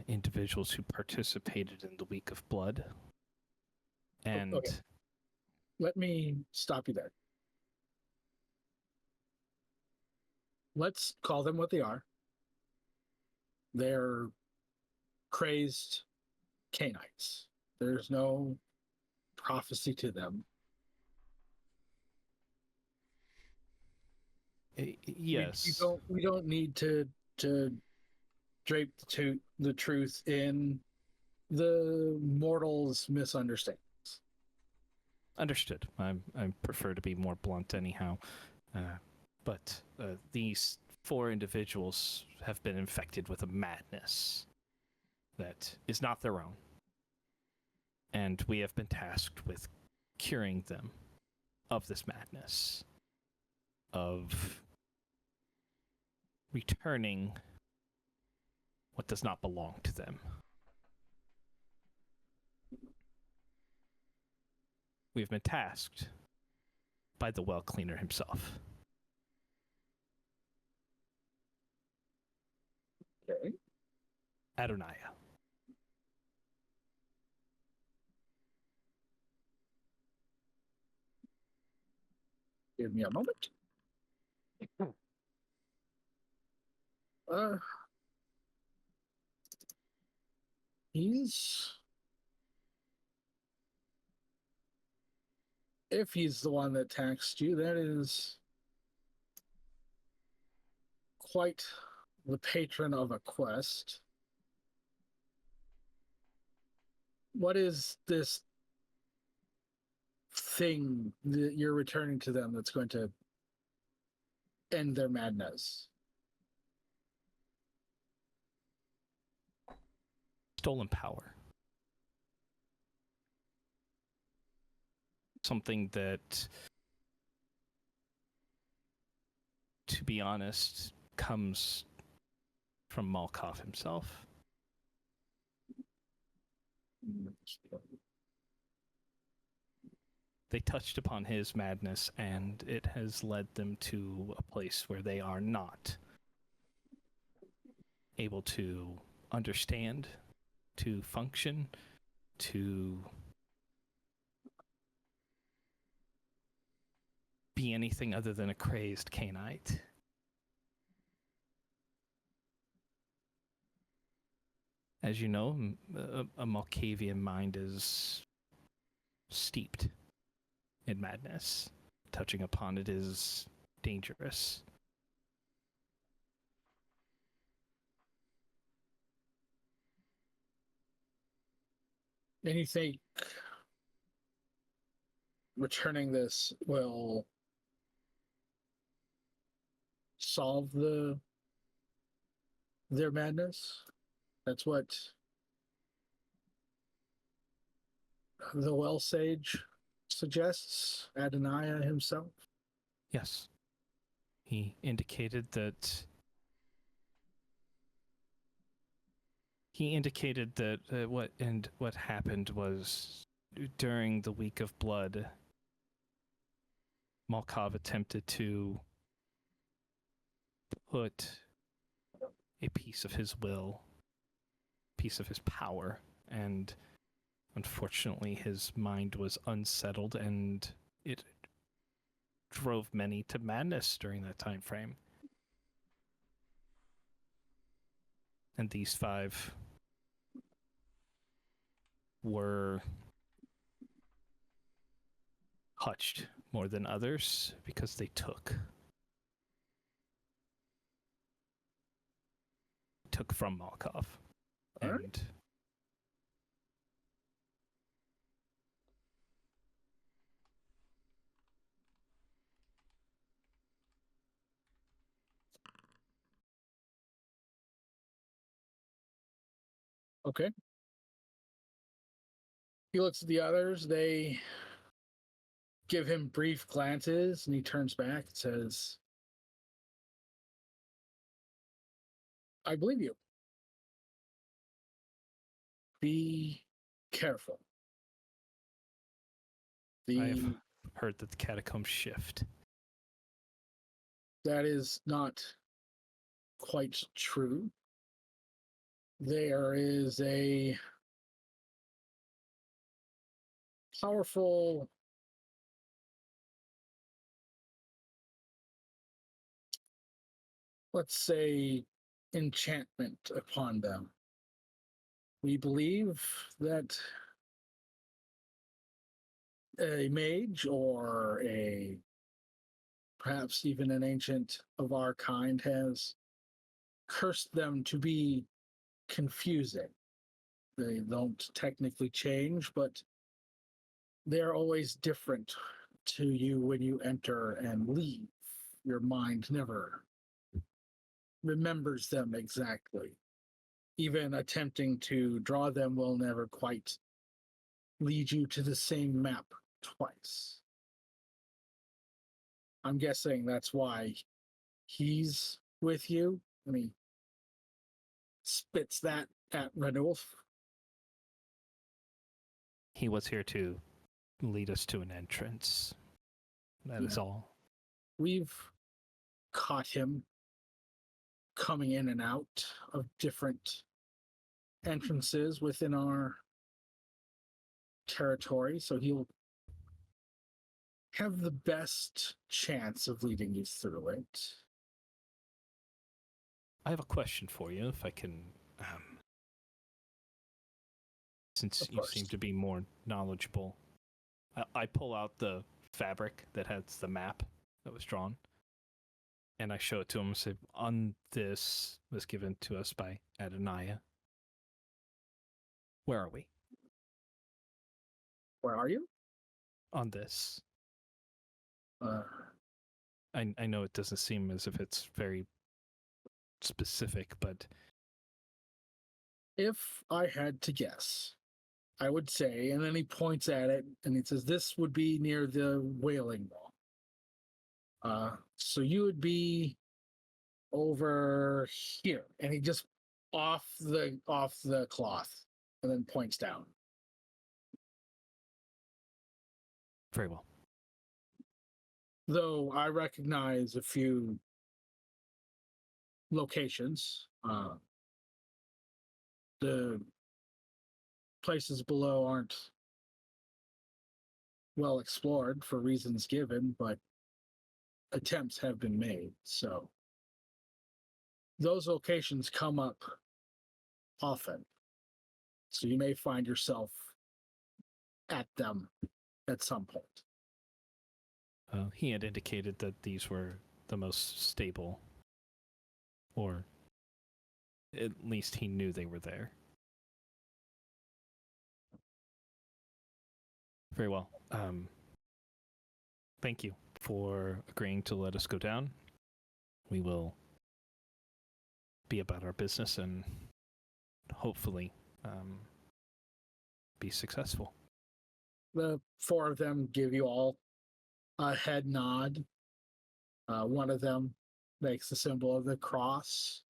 individuals who participated in the Week of Blood. And Okay. Let me stop you there. Let's call them what they are. They're crazed Canaanites. There's no prophecy to them. yes, We don't need to drape the truth in the mortal's misunderstandings. understood. I prefer to be more blunt anyhow. But these 4 individuals have been infected with a madness that is not their own. And we have been tasked with curing them of this madness, of returning what does not belong to them. We've been tasked by the well cleaner himself. Okay. Adonaiah. Give me a moment. He's, if he's the one that taxed you, that is quite the patron of a quest. What is this thing that you're returning to them that's going to end their madness? Stolen power. Something that, to be honest, comes from Malkov himself. They touched upon his madness, and it has led them to a place where they are not able to understand, to function, to be anything other than a crazed Canaanite. As you know, a Malkavian mind is steeped in madness. Touching upon it is dangerous. And you think returning this will solve their madness? That's what the well sage suggests, Adonaiah himself. Yes. He indicated that what happened was during the Week of Blood, Malkov attempted to put a piece of his will piece of his power, and unfortunately his mind was unsettled, and it drove many to madness during that time frame. And these 5 were hutched more than others because they took from Malkov. All right. And Okay. He looks at the others. They give him brief glances, and he turns back and says, I believe you. Be careful. I've heard that the catacombs shift. That is not quite true. There is a powerful let's say enchantment upon them. We believe that a mage or a perhaps even an ancient of our kind has cursed them to be confusing. They don't technically change, but they're always different to you when you enter and leave. Your mind never remembers them exactly. Even attempting to draw them will never quite lead you to the same map twice. I'm guessing that's why he's with you. I mean, spits that at Renulf. He was here to lead us to an entrance. That is all. We've caught him coming in and out of different entrances within our territory, so he'll have the best chance of leading you through it. I have a question for you, if I can. Since Of you course. seem to be more knowledgeable, I pull out the fabric that has the map that was drawn, and I show it to him and say, on this was given to us by Adonaiah. Where are we? Where are you? On this. Uh, I know it doesn't seem as if it's very specific, but if I had to guess, I would say, and then he points at it and he says, this would be near the Wailing Wall. So you would be over here, and he just off the cloth, and then points down. very well. Though I recognize a few locations, the places below aren't well explored for reasons given, but attempts have been made. So those locations come up often. So you may find yourself at them at some point. He had indicated that these were the most stable, or at least he knew they were there. Very well. Thank you for agreeing to let us go down. We will be about our business and hopefully be successful. The 4 of them give you all a head nod. One of them makes the symbol of the cross,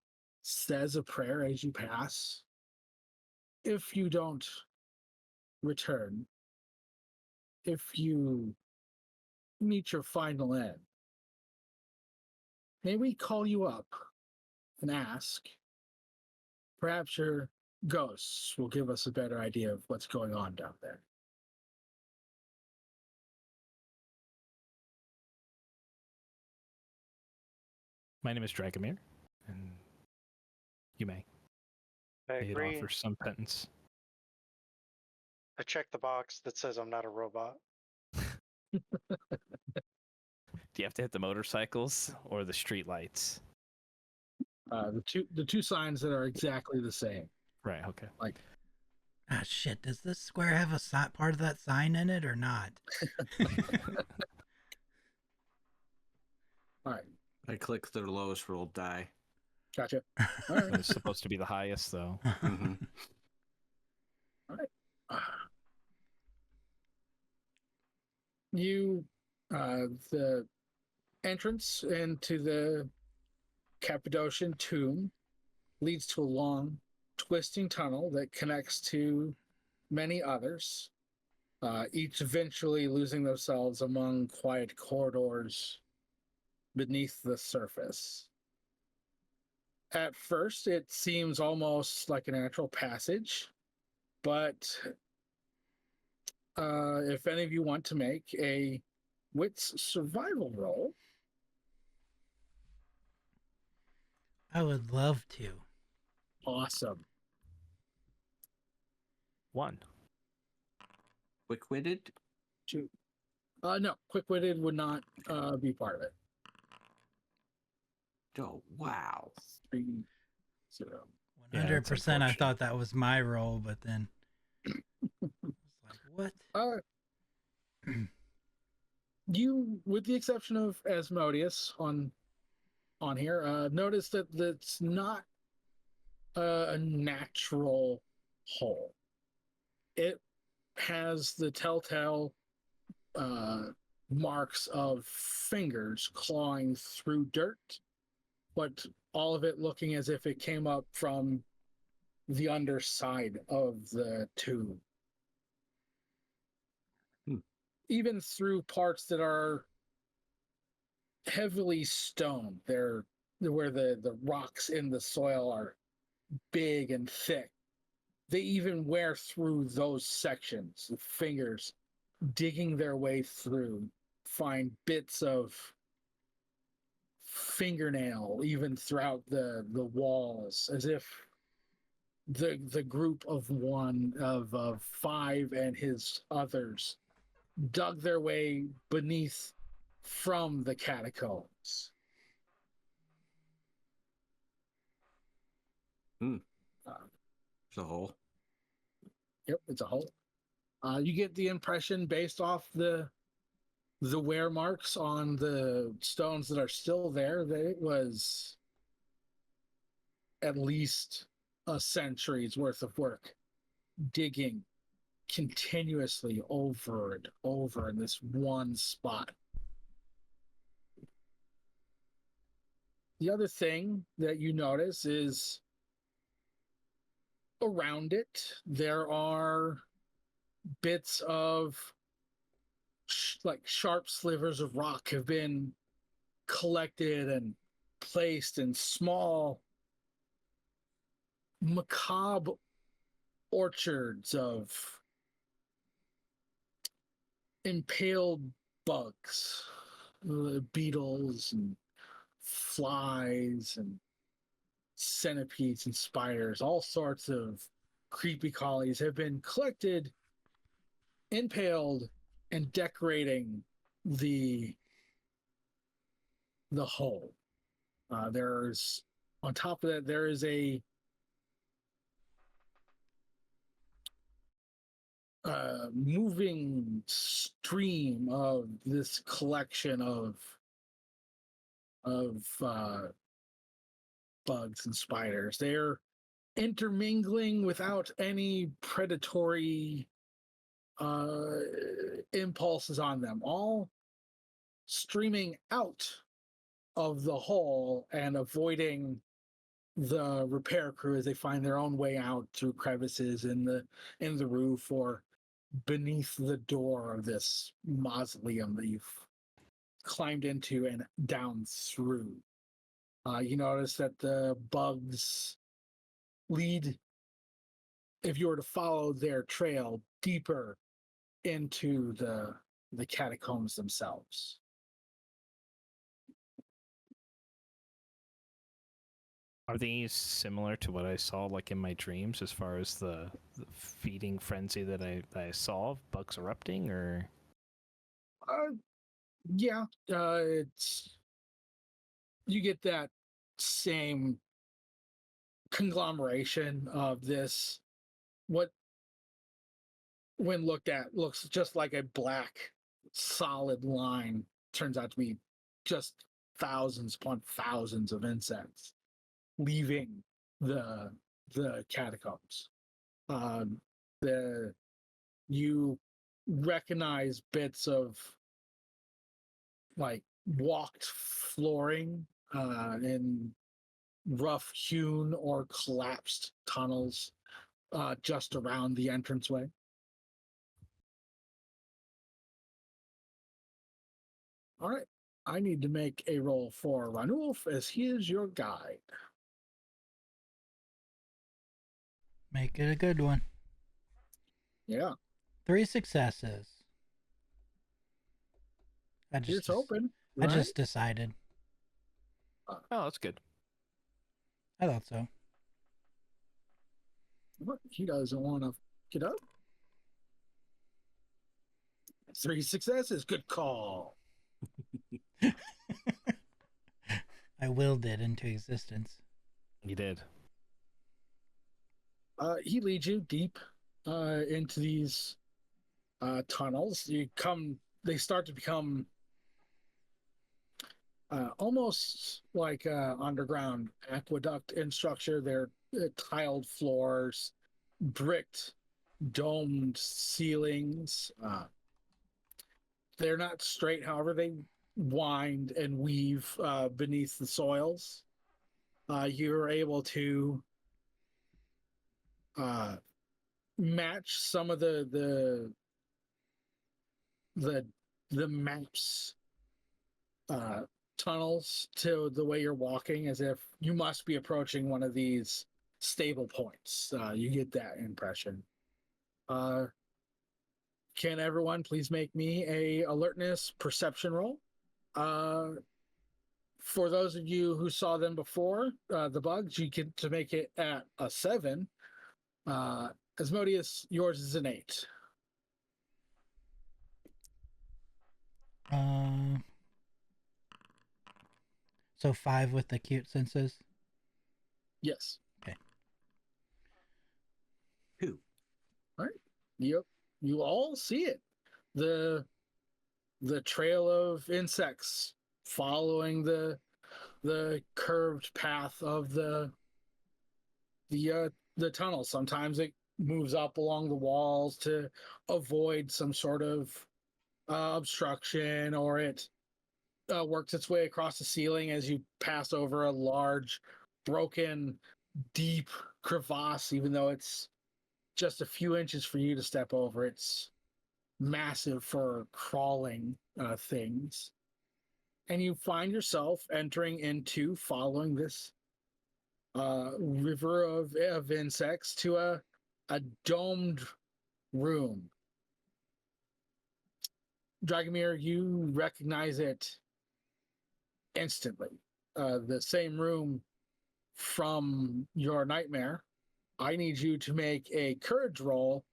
says a prayer as you pass. If you don't return, if you meet your final end, may we call you up and ask? Perhaps your ghosts will give us a better idea of what's going on down there. My name is Dragomir, and you may. I It agree. offers some penance. I checked the box that says I'm not a robot. Do you have to hit the motorcycles or the street lights? The two signs that are exactly the same. Right, okay. Ah, shit. Does this square have a part of that sign in it or not? All right, I clicked the lowest rolled die. gotcha. All right. It's supposed to be the highest, though. Mhm. You, the entrance into the Cappadocian tomb leads to a long, twisting tunnel that connects to many others, each eventually losing themselves among quiet corridors beneath the surface. At first, it seems almost like a natural passage, but if any of you want to make a wits survival roll, I would love to. awesome. 1. Quick-witted? Two. No, quick-witted would not be part of it. Oh, wow. 3-0. Yeah, 100%. that's I unfortunate. thought that was my role, but then it's like, what? You, with the exception of Asmodeus on here, notice that it's not a natural hole. It has the telltale marks of fingers clawing through dirt, but all of it looking as if it came up from the underside of the tube. Even through parts that are heavily stone, they're where the rocks in the soil are big and thick. They even wear through those sections, the fingers digging their way through, find bits of fingernail even throughout the walls, as if the group of one of 5 and his others dug their way beneath from the catacombs. It's a hole. Yep, it's a hole. You get the impression based off the wear marks on the stones that are still there that it was at least a century's worth of work digging continuously over and over in this one spot. The other thing that you notice is around it, there are bits of like sharp slivers of rock have been collected and placed in small macabre orchards of impaled bugs, beetles and flies and centipedes and spiders. All sorts of creepy collies have been collected, impaled, and decorating the hole. There's on top of that there is a moving stream of this collection of bugs and spiders. They're intermingling without any predatory impulses on them, all streaming out of the hole and avoiding the repair crew as they find their own way out through crevices in the roof or beneath the door of this mausoleum that you've climbed into and down through. You notice that the bugs lead if you were to follow their trail deeper into the catacombs themselves. Are these similar to what I saw like in my dreams as far as the feeding frenzy that I saw, bugs erupting, or Yeah, it's you get that same conglomeration of this, what when looked at looks just like a black solid line, turns out to be just thousands upon thousands of insects leaving the catacombs. The You recognize bits of like walked flooring in rough hewn or collapsed tunnels just around the entranceway. All right. I need to make a roll for Ranulf as he is your guide. Make it a good one. Yeah. 3 successes. Here's hoping. I Right? just decided. oh, that's good. I thought so. What? He doesn't want to get up. 3 successes. Good call. I willed it into existence. You did. He leads you deep into these tunnels. They start to become almost like underground aqueduct in structure. They're tiled floors, bricked, domed ceilings. They're not straight, however, they wind and weave beneath the soils. You're able to match some of the maps tunnels to the way you're walking, as if you must be approaching one of these stable points. You get that impression. Can everyone please make me a alertness perception roll? For those of you who saw them before, the bugs, you get to make it at a 7. Asmodeus, yours is an 8. So 5 with the cute senses. Yes. Okay. 2. All right. Yep. You all see it. The trail of insects following the curved path of the tunnel. Sometimes it moves up along the walls to avoid some sort of obstruction, or it works its way across the ceiling as you pass over a large, broken, deep crevasse. Even though it's just a few inches for you to step over, it's massive for crawling things. And you find yourself entering into, following this river of insects, to a domed room. Dragomir, you recognize it instantly. The same room from your nightmare. I need you to make a courage roll,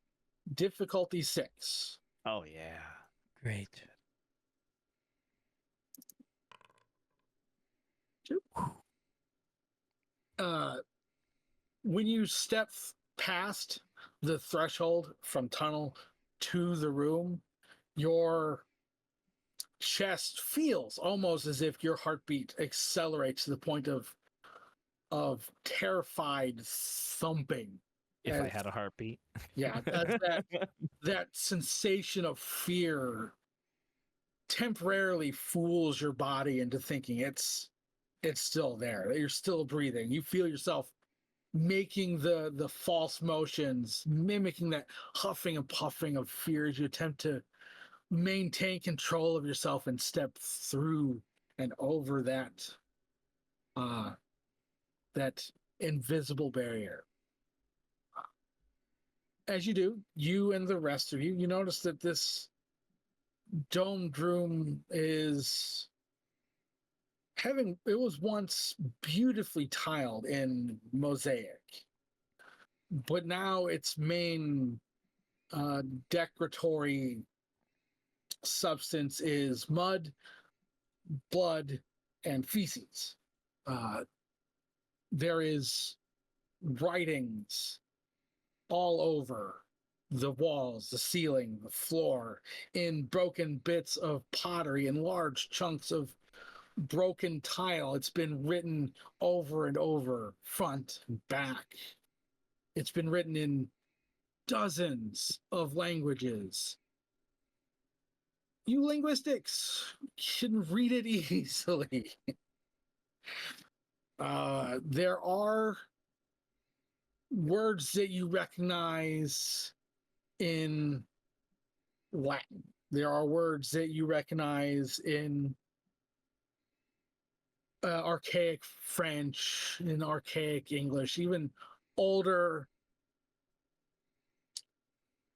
difficulty 6. Oh yeah. Great. When you step past the threshold from tunnel to the room, your chest feels almost as if your heartbeat accelerates to the point of terrified thumping. If I had a heartbeat. Yeah, that sensation of fear temporarily fools your body into thinking it's still there, that you're still breathing. You feel yourself making the false motions, mimicking that huffing and puffing of fear as you attempt to maintain control of yourself and step through and over that invisible barrier. as you do, you and the rest of you, you notice that this domed room is it was once beautifully tiled in mosaic, but now its main decoratory substance is mud, blood, and feces. There is writings all over the walls, the ceiling, the floor, in broken bits of pottery and large chunks of broken tile. It's been written over and over, front and back. It's been written in dozens of languages. You linguistics can read it easily. There are words that you recognize in Latin. There are words that you recognize in archaic French, in archaic English, even older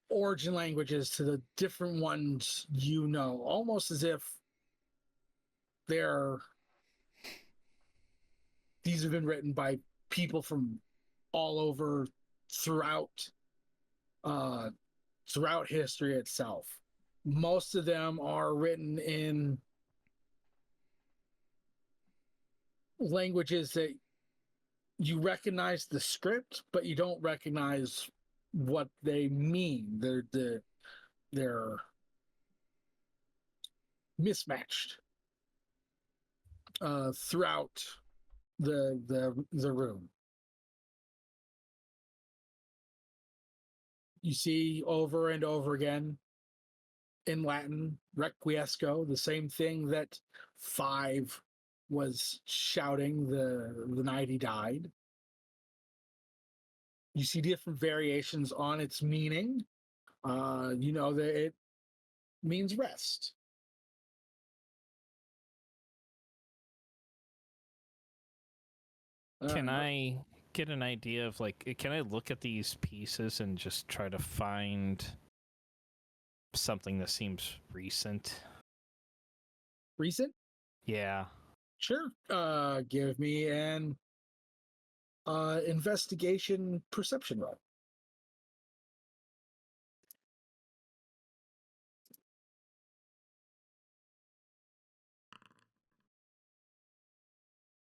origin languages to the different ones you know, almost as if these have been written by people from all over throughout throughout history itself. Most of them are written in languages that you recognize the script, but you don't recognize what they mean. They're mismatched throughout the room. You see over and over again in Latin, requiesco, the same thing that Five was shouting the night he died. You see different variations on its meaning. You know that it means rest. Can I get an idea of, like, can I look at these pieces and just try to find something that seems recent? Recent? Yeah. Sure. Give me an investigation perception roll.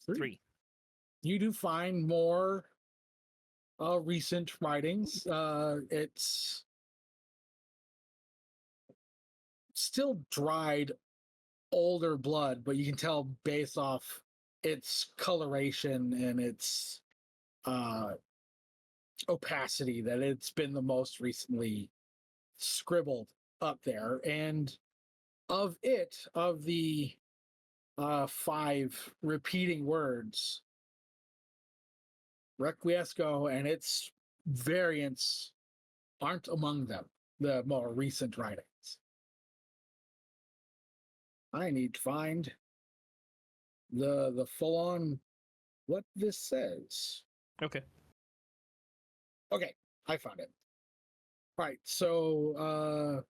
Three. You do find more recent writings. It's still dried older blood, but you can tell based off its coloration and its opacity that it's been the most recently scribbled up there. And of the five repeating words, requiesco and its variants aren't among them, the more recent writings. I need to find the full-on what this says. Okay. Okay, I found it. All right, so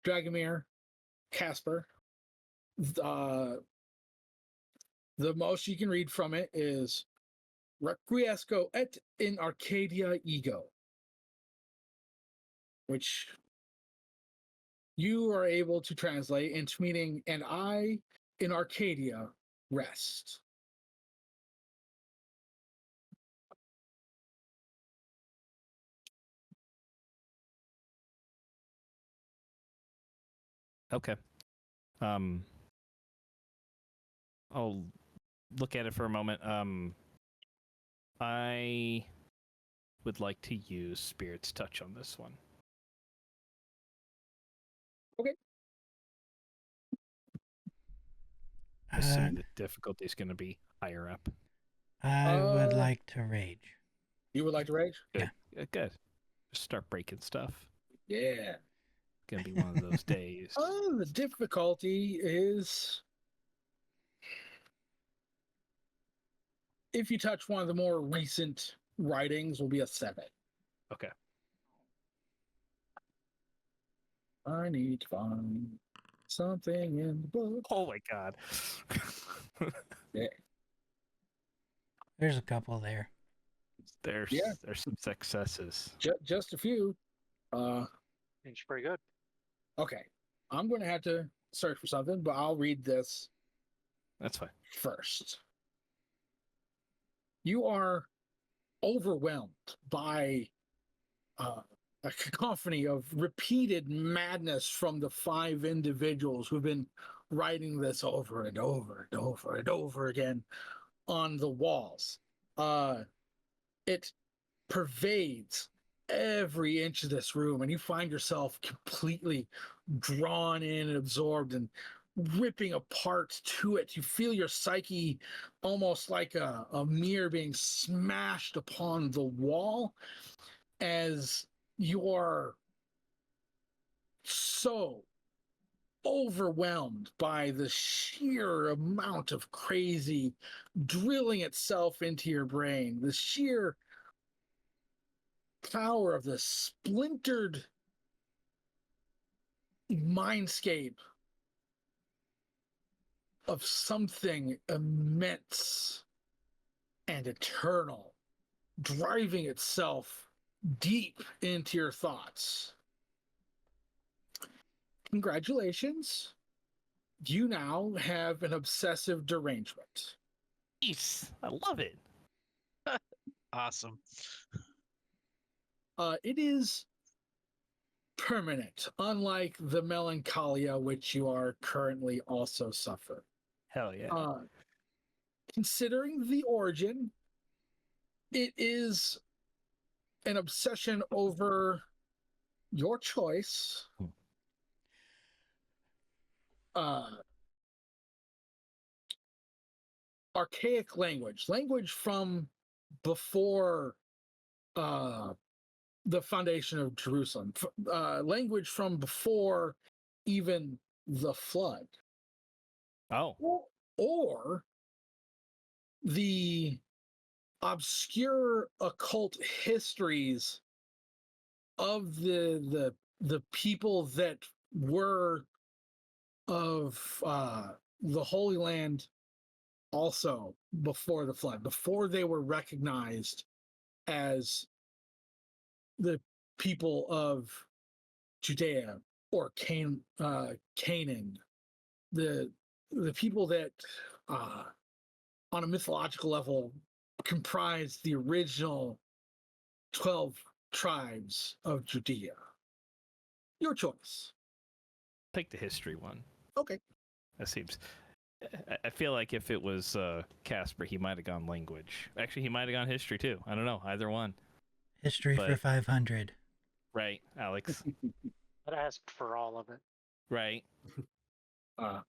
Dragomir, Casper, the most you can read from it is requiesco et in Arcadia ego, which you are able to translate into meaning, and I in Arcadia rest. Okay. I'll look at it for a moment. I would like to use Spirit's Touch on this one. Okay. Assuming the difficulty is going to be higher up. I would like to rage. You would like to rage? Good. Good. Just start breaking stuff. Yeah. Gonna be one of those days. The difficulty is if you touch one of the more recent writings will be a 7. Okay. I need to find something in the book. Oh my god. There's a couple there. there's Yeah. there's some successes. Just a few. It's pretty good. Okay. I'm going to have to search for something, but I'll read this That's fine. first. You are overwhelmed by a cacophony of repeated madness from the 5 individuals who've been writing this over and over and over and over again on the walls. It pervades every inch of this room, and you find yourself completely drawn in and absorbed and ripping apart to it. You feel your psyche almost like a mirror being smashed upon the wall as you are so overwhelmed by the sheer amount of crazy drilling itself into your brain, the sheer power of the splintered mindscape of something immense and eternal driving itself deep into your thoughts. Congratulations. You now have an obsessive derangement. Nice. I love it. Awesome. It is permanent, unlike the melancholia which you are currently also suffering. Hell yeah. Considering the origin, it is an obsession over your choice. Archaic language from before the foundation of Jerusalem, language from before even the flood, Oh. or the obscure occult histories of the people that were of the Holy Land also before the flood, before they were recognized as the people of Judea or Canaan, the people that on a mythological level comprise the original 12 tribes of Judea. Your choice. Take the history one. Okay. That seems. I feel like if it was Casper, he might have gone language. Actually, he might have gone history too. I don't know. Either one. History for But- 500. Right, Alex. I'd ask for all of it. Right. All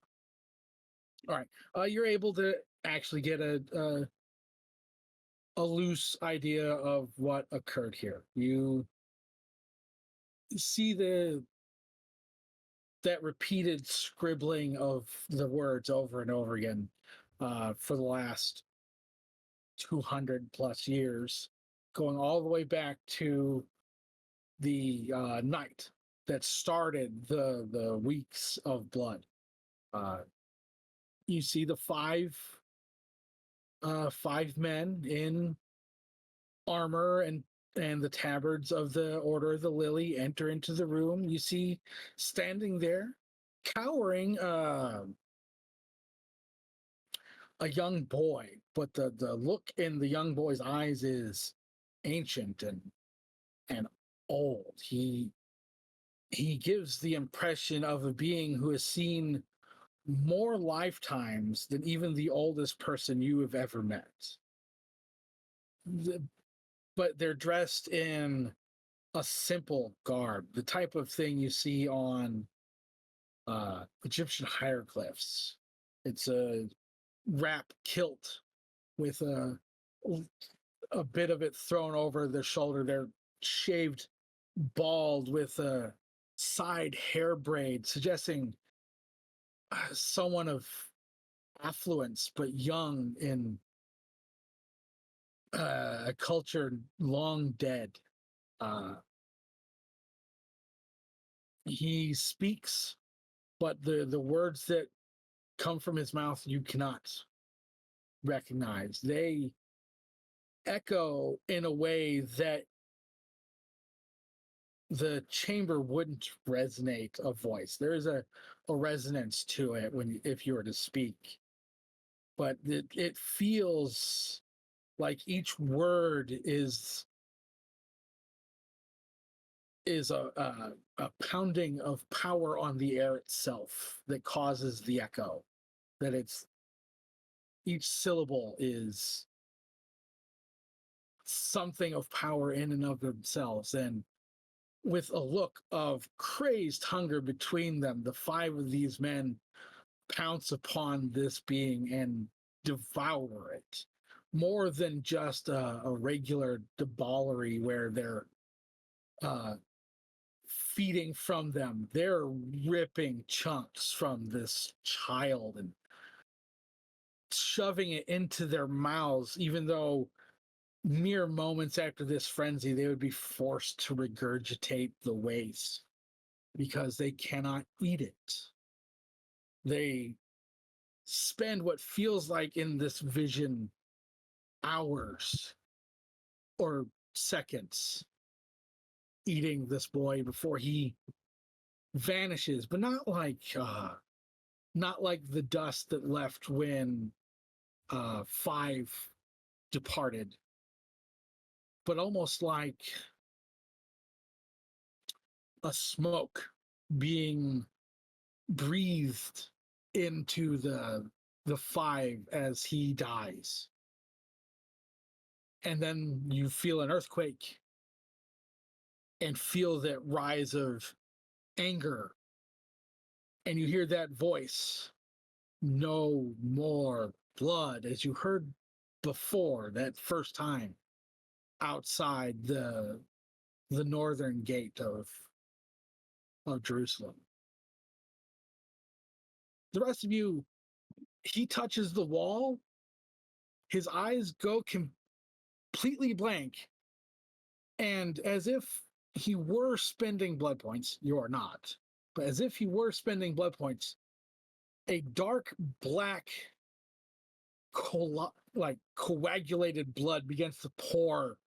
right. You're able to actually get a loose idea of what occurred here. You see that repeated scribbling of the words over and over again for the last 200 plus years, going all the way back to the night that started the weeks of blood. You see the five men in armor and the tabards of the Order of the Lily enter into the room. You see standing there, cowering, a young boy, but the look in the young boy's eyes is ancient and old. He gives the impression of a being who has seen more lifetimes than even the oldest person you have ever met. But they're dressed in a simple garb, the type of thing you see on Egyptian hieroglyphs. It's a wrap kilt with a bit of it thrown over their shoulder. They're shaved bald with a side hair braid, suggesting someone of affluence but young in a culture long dead. He speaks, but the words that come from his mouth you cannot recognize. They echo in a way that the chamber wouldn't resonate a voice. There is a resonance to it when if you were to speak, but it feels like each word is a pounding of power on the air itself that causes the echo. That it's each syllable is something of power in and of themselves. And with a look of crazed hunger between them, the five of these men pounce upon this being and devour it. More than just a regular debauchery where they're feeding from them. They're ripping chunks from this child and shoving it into their mouths, even though mere moments after this frenzy, they would be forced to regurgitate the waste because they cannot eat it. They spend what feels like in this vision hours or seconds eating this boy before he vanishes, but not like the dust that left when five departed, but almost like a smoke being breathed into the five as he dies. And then you feel an earthquake and feel that rise of anger. And you hear that voice, no more blood, as you heard before that first time outside the northern gate of Jerusalem. The rest of you, he touches the wall, his eyes go completely blank, and as if he were spending blood points, you are not, but as if he were spending blood points, a dark black coagulated blood begins to pour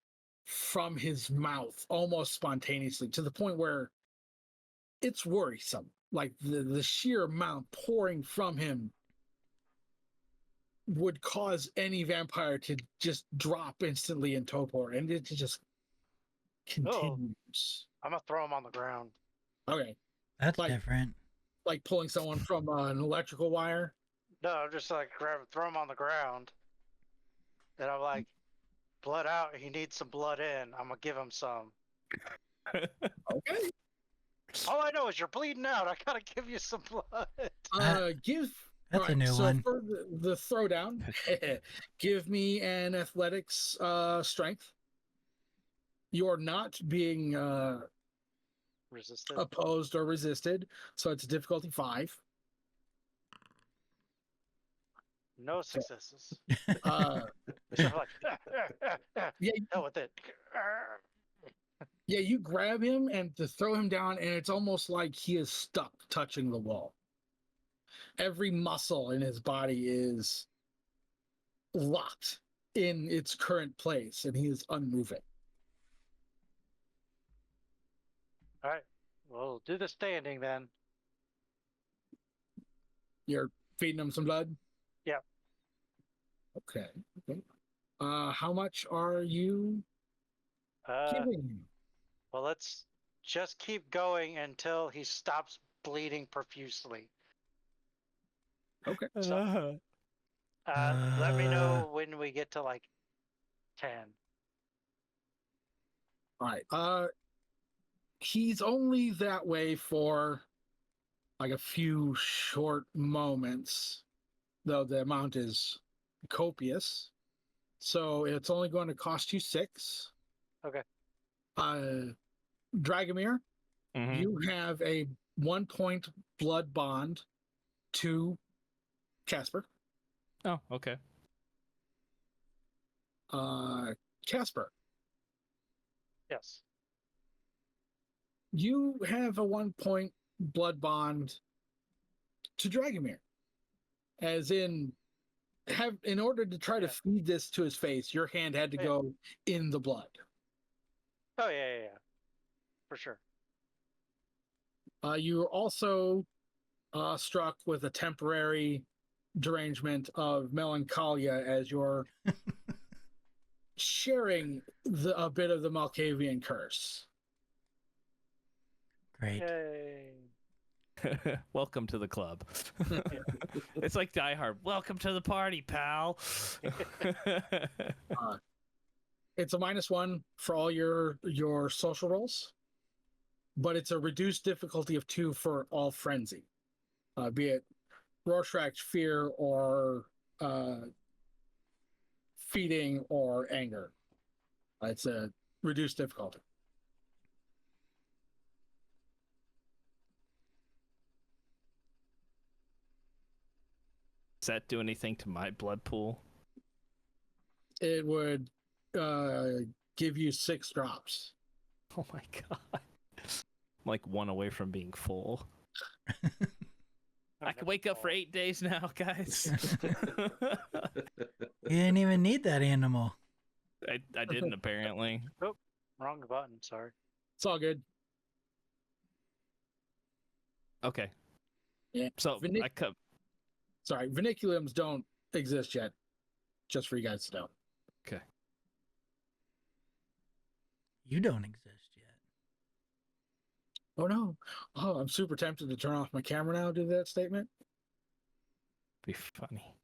from his mouth almost spontaneously, to the point where it's worrisome. Like the sheer amount pouring from him would cause any vampire to just drop instantly in torpor, and it just continues. I'm gonna throw him on the ground. Okay, That's like different. like pulling someone from an electrical wire. No, I'm just like throw him on the ground. And I'm like, blood out. He needs some blood in. I'm gonna give him some. Okay. All I know is you're bleeding out. I gotta give you some blood. That's a new one. For the throwdown, give me an athletics strength. You're not being Resisted. opposed or resisted, so it's difficulty 5. No successes. Uh, So I'm like, yeah, hell with it. yeah, you grab him and to throw him down, and it's almost like he is stuck touching the wall. Every muscle in his body is locked in its current place, and he is unmoving. All right, we'll do the standing then. You're feeding him some blood? Yeah. Okay. How much are you giving him? Well, let's just keep going until he stops bleeding profusely. Okay. So, let me know when we get to like 10. All right. He's only that way for like a few short moments, though the amount is copious. So it's only going to cost you 6. Okay. Dragomir, Mhm. you have a 1-point blood bond to Casper. Oh, okay. Casper, Yes. you have a 1-point blood bond to Dragomir. As in order to try to feed this to his face, your hand had to go in the blood. Oh yeah. For sure. You were also struck with a temporary derangement of melancholia as you're sharing a bit of the Malkavian curse. Great. Yay. Welcome to the club. It's like Die Hard. Welcome to the party, pal. It's a -1 for all your social rolls, but it's a reduced difficulty of 2 for all frenzy, be it Rorschach, fear, or feeding or anger. It's a reduced difficulty. Does that do anything to my blood pool? It would give you 6 drops. Oh my god. I'm like 1 away from being full. I can wake up for 8 days now, guys. You didn't even need that animal. I didn't, apparently. Oh, wrong button. Sorry. It's all good. Okay. Yeah. So I cut. Sorry, Viniculums don't exist yet. Just for you guys to know. Okay. You don't exist yet. Oh no. Oh, I'm super tempted to turn off my camera now and do that statement. Be funny.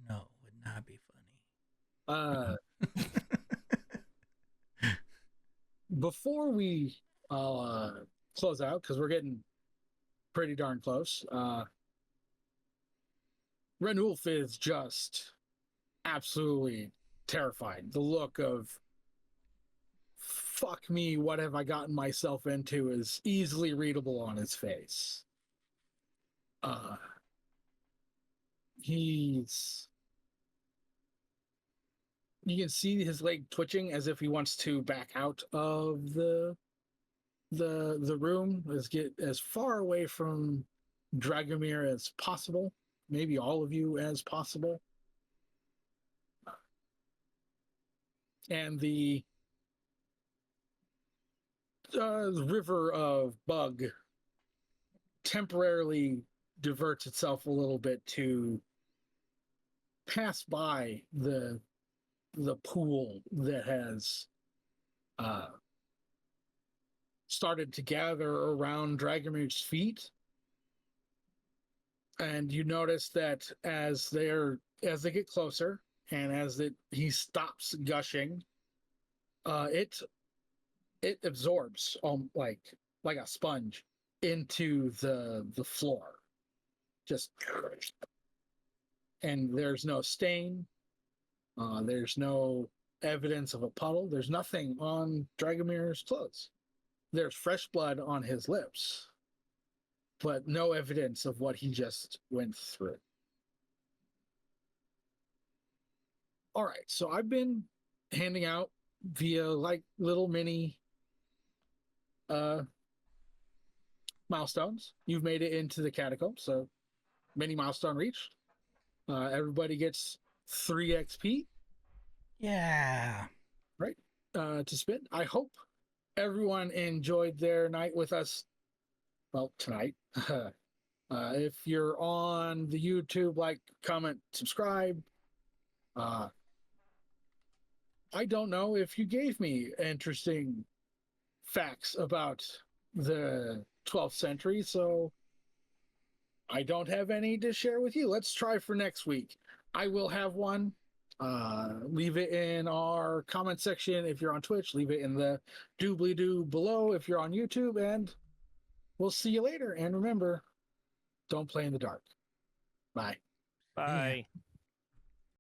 No, it would not be funny. Before we close out, because we're getting pretty darn close, Renulf is just absolutely terrified. The look of fuck me, what have I gotten myself into is easily readable on his face. You can see his leg twitching as if he wants to back out of the room, get as far away from Dragomir as possible, maybe all of you as possible. And the river of bug temporarily diverts itself a little bit to pass by the pool that has started to gather around Dragomir's feet. And you notice that as they get closer and as he stops gushing, it absorbs like a sponge into the floor. Just, and there's no stain. There's no evidence of a puddle. There's nothing on Dragomir's clothes. There's fresh blood on his lips, but no evidence of what he just went through. All right, so I've been handing out via like little mini milestones. You've made it into the catacombs, so mini milestone reached. Everybody gets 3 XP. Yeah. Right. To spend. I hope everyone enjoyed their night with us. Well, tonight. If you're on the YouTube, like, comment, subscribe. I don't know if you gave me interesting facts about the 12th century, so I don't have any to share with you. Let's try for next week. I will have one. Leave it in our comment section if you're on Twitch. Leave it in the doobly-doo below if you're on YouTube, and we'll see you later. And remember, don't play in the dark. Bye. Bye.